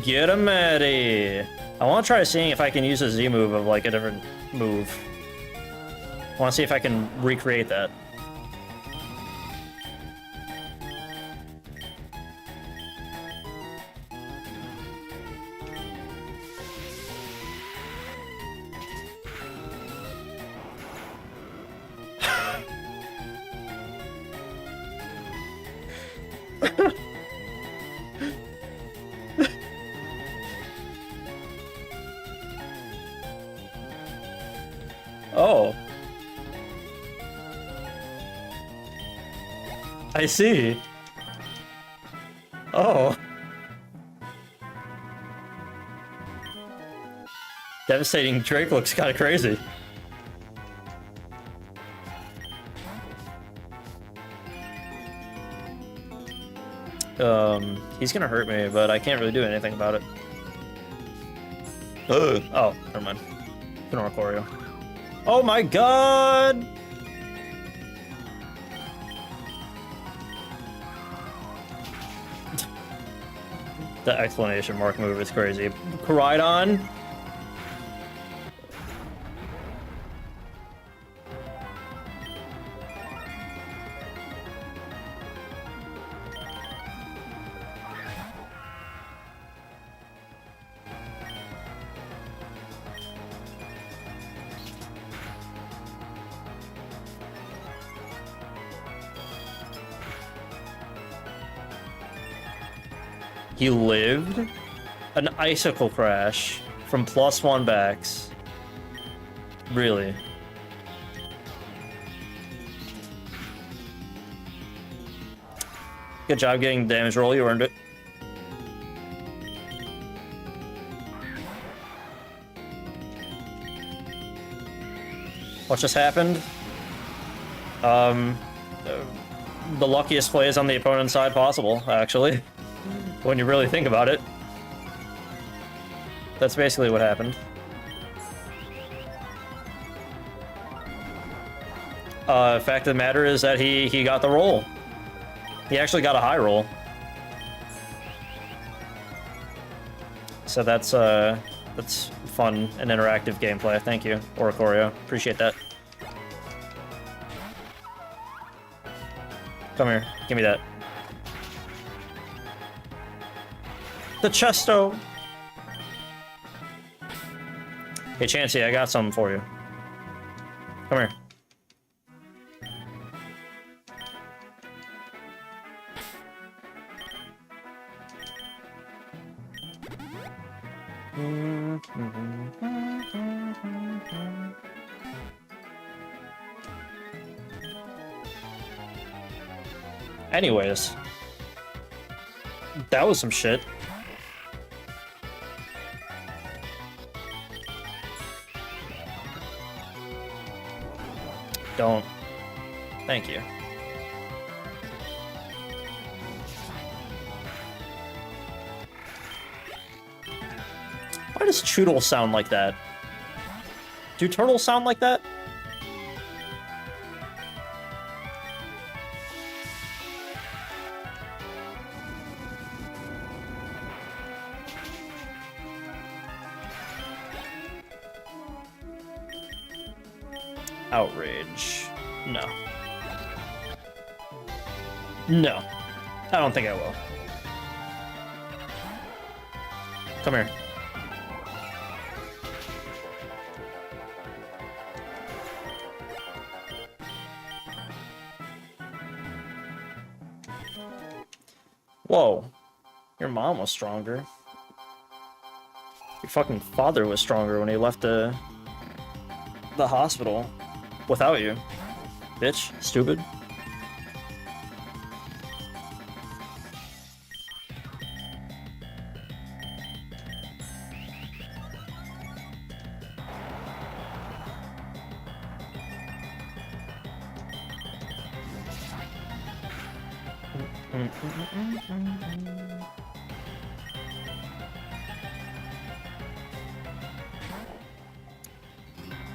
Get him, Eddie. I want to try seeing if I can use a Z move of like a different move. I want to see if I can recreate that. Oh. I see. Oh. Devastating Drake looks kind of crazy. He's gonna hurt me, but I can't really do anything about it. Oh, never mind. Ignore Choreo. Oh my god! The exclamation mark move is crazy. Koraidon? He lived an icicle crash from +1 backs. Really? Good job getting the damage roll, you earned it. What just happened? The luckiest plays on the opponent's side possible, actually. When you really think about it. That's basically what happened. Fact of the matter is that he got the roll. He actually got a high roll. So that's fun and interactive gameplay. Thank you, Oricorio. Appreciate that. Come here, give me that. The Chesto. Hey, Chansey, I got something for you. Come here. Anyways, that was some shit. Don't. Thank you. Why does Choodle sound like that? Do turtles sound like that? Outrage. No. No. I don't think I will. Come here. Whoa. Your mom was stronger. Your fucking father was stronger when he left the hospital. Without you. Bitch. Stupid.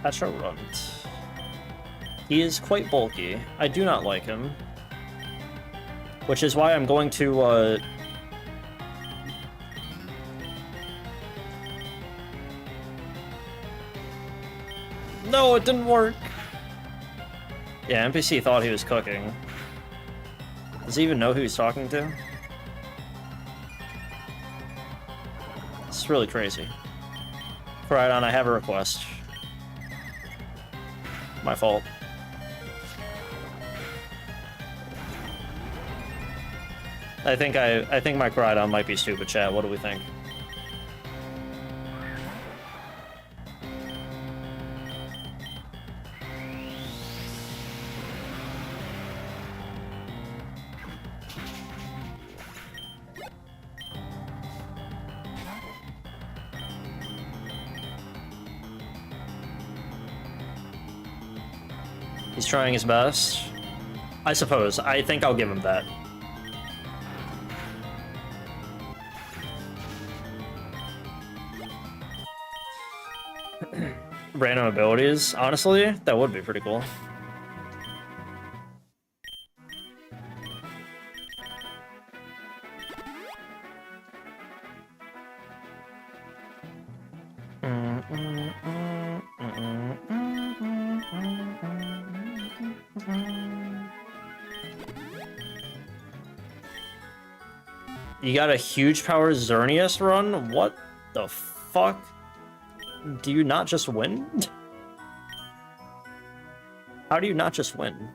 Petra Runt. He is quite bulky. I do not like him. Which is why I'm going to, No, it didn't work! Yeah, NPC thought he was cooking. Does he even know who he's talking to? It's really crazy. Koraidon, I have a request. My fault. I think my Koraidon might be stupid, chat. What do we think? He's trying his best. I suppose. I think I'll give him that. random abilities. Honestly, that would be pretty cool. You got a huge power Xerneas run? What the fuck? Do you not just win? How do you not just win?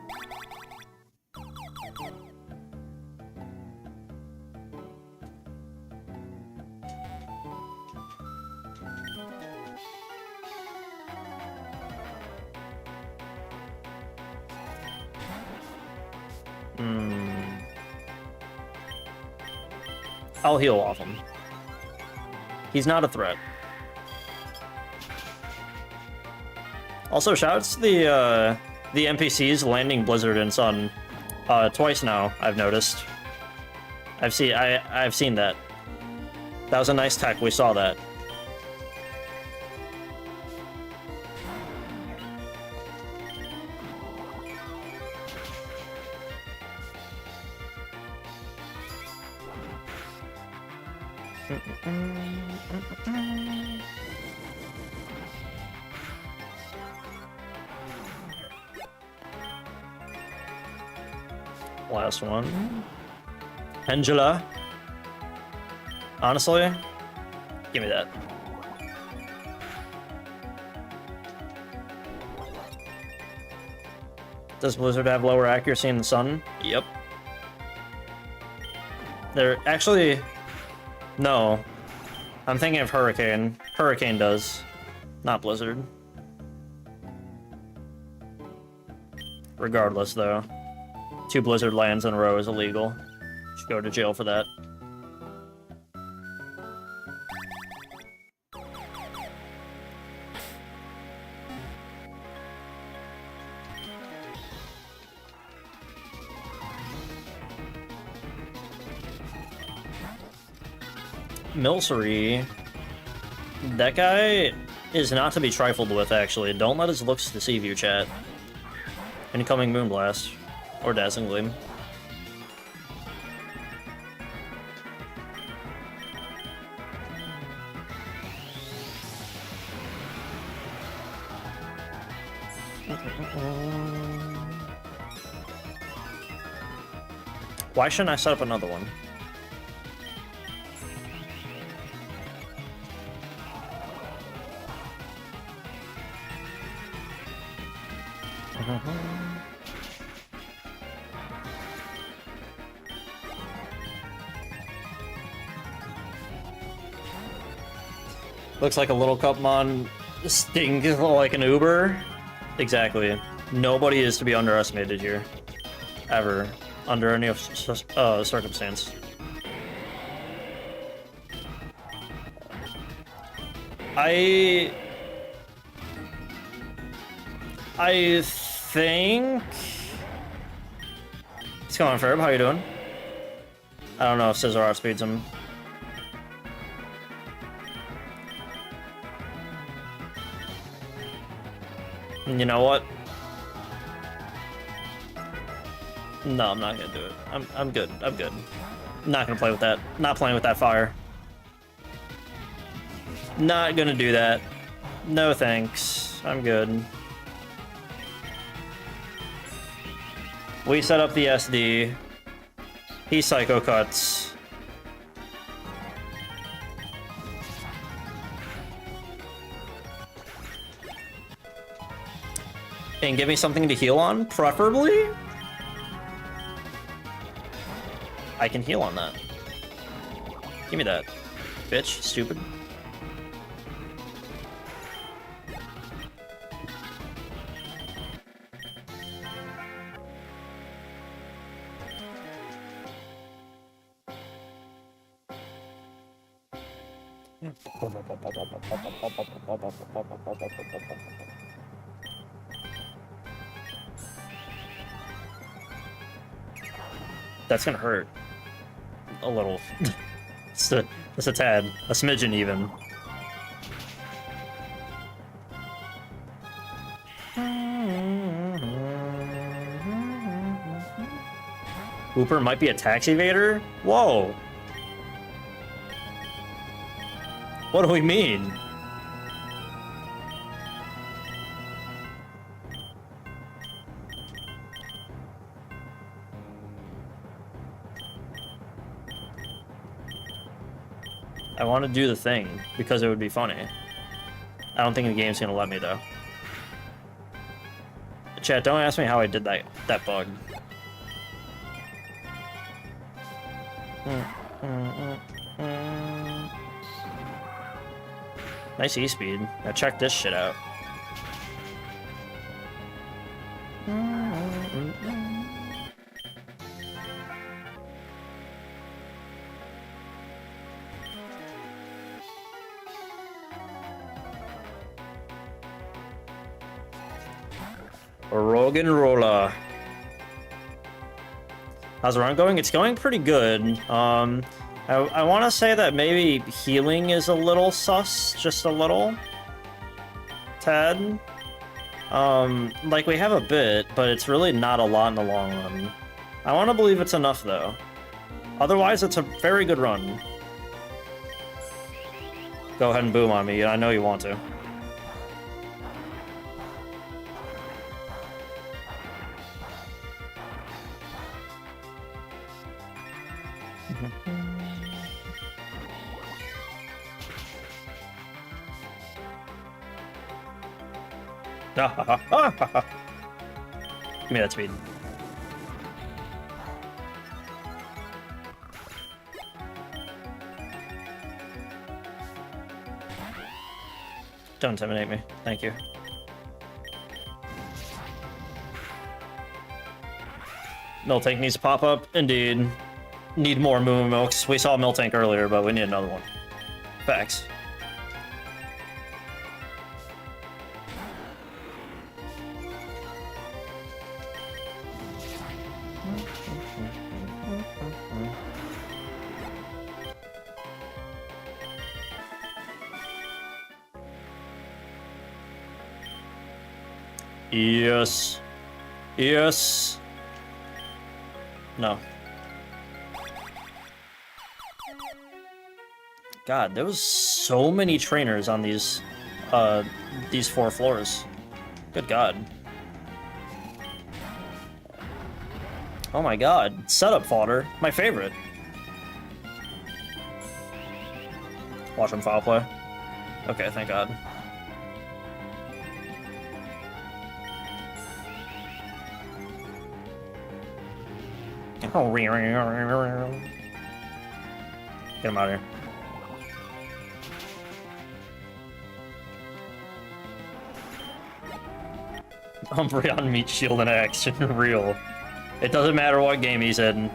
I'll heal off him. He's not a threat. Also, shoutouts to the NPCs landing Blizzard and Sun twice now. I've noticed. I've seen that. That was a nice tech. We saw that. Last one. Angela. Honestly, give me that. Does Blizzard have lower accuracy in the sun? Yep. They're actually... No. I'm thinking of Hurricane. Hurricane does. Not Blizzard. Regardless, though. 2 Blizzard lands in a row is illegal. Should go to jail for that. Milcery. That guy is not to be trifled with, actually. Don't let his looks deceive you, chat. Incoming Moonblast. Or Dazzling Gleam. Why shouldn't I set up another one? Looks like a little Cupmon sting like an Uber. Exactly. Nobody is to be underestimated here. Ever. Under any circumstance. I think... What's going on, Ferb? How you doing? I don't know if Scissor outspeeds him. You know what? No, I'm not gonna do it. I'm good. I'm good. Not gonna play with that. Not playing with that fire. Not gonna do that. No thanks. I'm good. We set up the SD. He psycho cuts. And give me something to heal on, preferably? I can heal on that. Give me that. Bitch, stupid. That's gonna hurt. A little. It's a tad. A smidgen even. Hooper might be a tax evader? Whoa. What do we mean? I want to do the thing because it would be funny. I don't think the game's gonna let me though. Chat, don't ask me how I did that bug. Nice E-speed. Now check this shit out. Rogan Rolla. How's the run going? It's going pretty good. I want to say that maybe healing is a little sus, just a little. Tad. Like we have a bit, but it's really not a lot in the long run. I want to believe it's enough though. Otherwise, it's a very good run. Go ahead and boom on me. I know you want to. Give me that speed. Don't intimidate me. Thank you. Miltank needs to pop up. Indeed. Need more Moo Milks. We saw Miltank earlier, but we need another one. Facts. Yes. Yes. No. God, there was so many trainers on these 4 floors. Good God. Oh my God, setup fodder, my favorite. Watch him foul play. Okay, thank God. Oh, get him out of here. Umbreon meat shield in action, real. It doesn't matter what game he's in.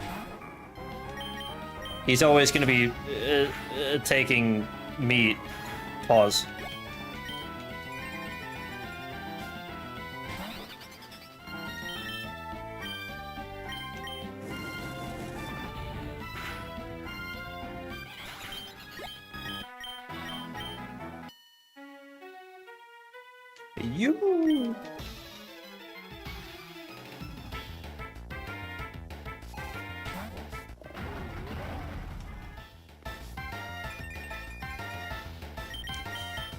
He's always gonna be taking meat. Pause. You.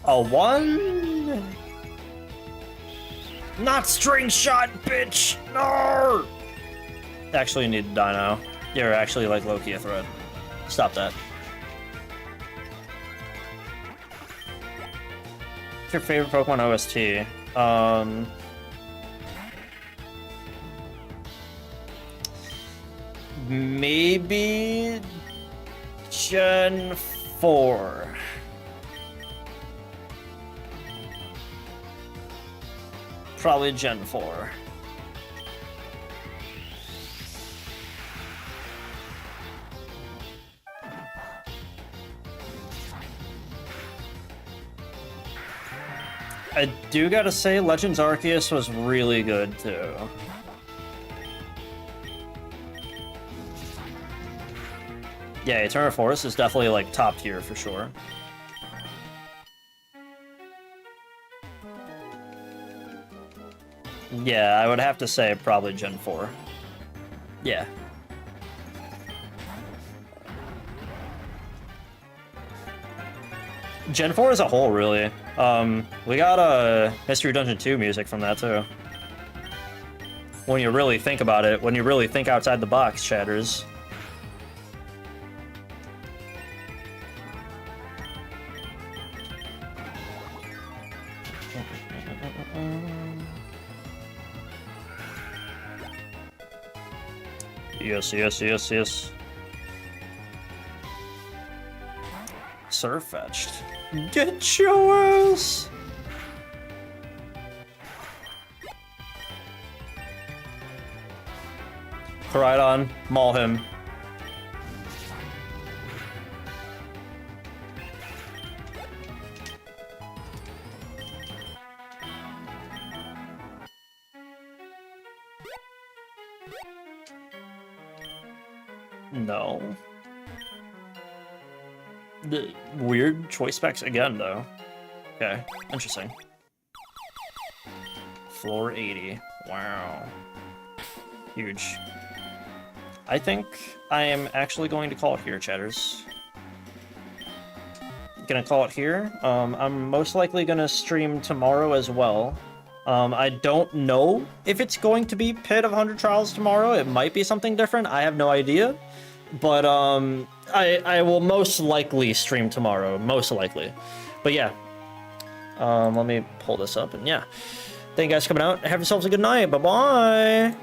A 1? Not string shot, bitch! No! Actually, you need to die now. You're actually like low-key a threat. Stop that. What's your favorite Pokemon OST? Maybe Gen 4. Probably Gen 4. I do gotta say, Legends Arceus was really good too. Yeah, Eternal Forest is definitely like top tier for sure. Yeah, I would have to say probably Gen 4. Yeah. Gen 4 as a whole, really. We got Mystery Dungeon 2 music from that, too. When you really think about it, when you really think outside the box, chatters. Yes, yes, yes, yes. Surfetched. Get your ass! Koraidon, maul him. No. The weird choice specs again, though. Okay, interesting. Floor 80. Wow. Huge. I think I am actually going to call it here, chatters. Gonna call it here. I'm most likely gonna stream tomorrow as well. I don't know if it's going to be Pit of 100 Trials tomorrow. It might be something different. I have no idea. But I will most likely stream tomorrow. Most likely. But yeah. Let me pull this up and yeah. Thank you guys for coming out. Have yourselves a good night. Bye-bye.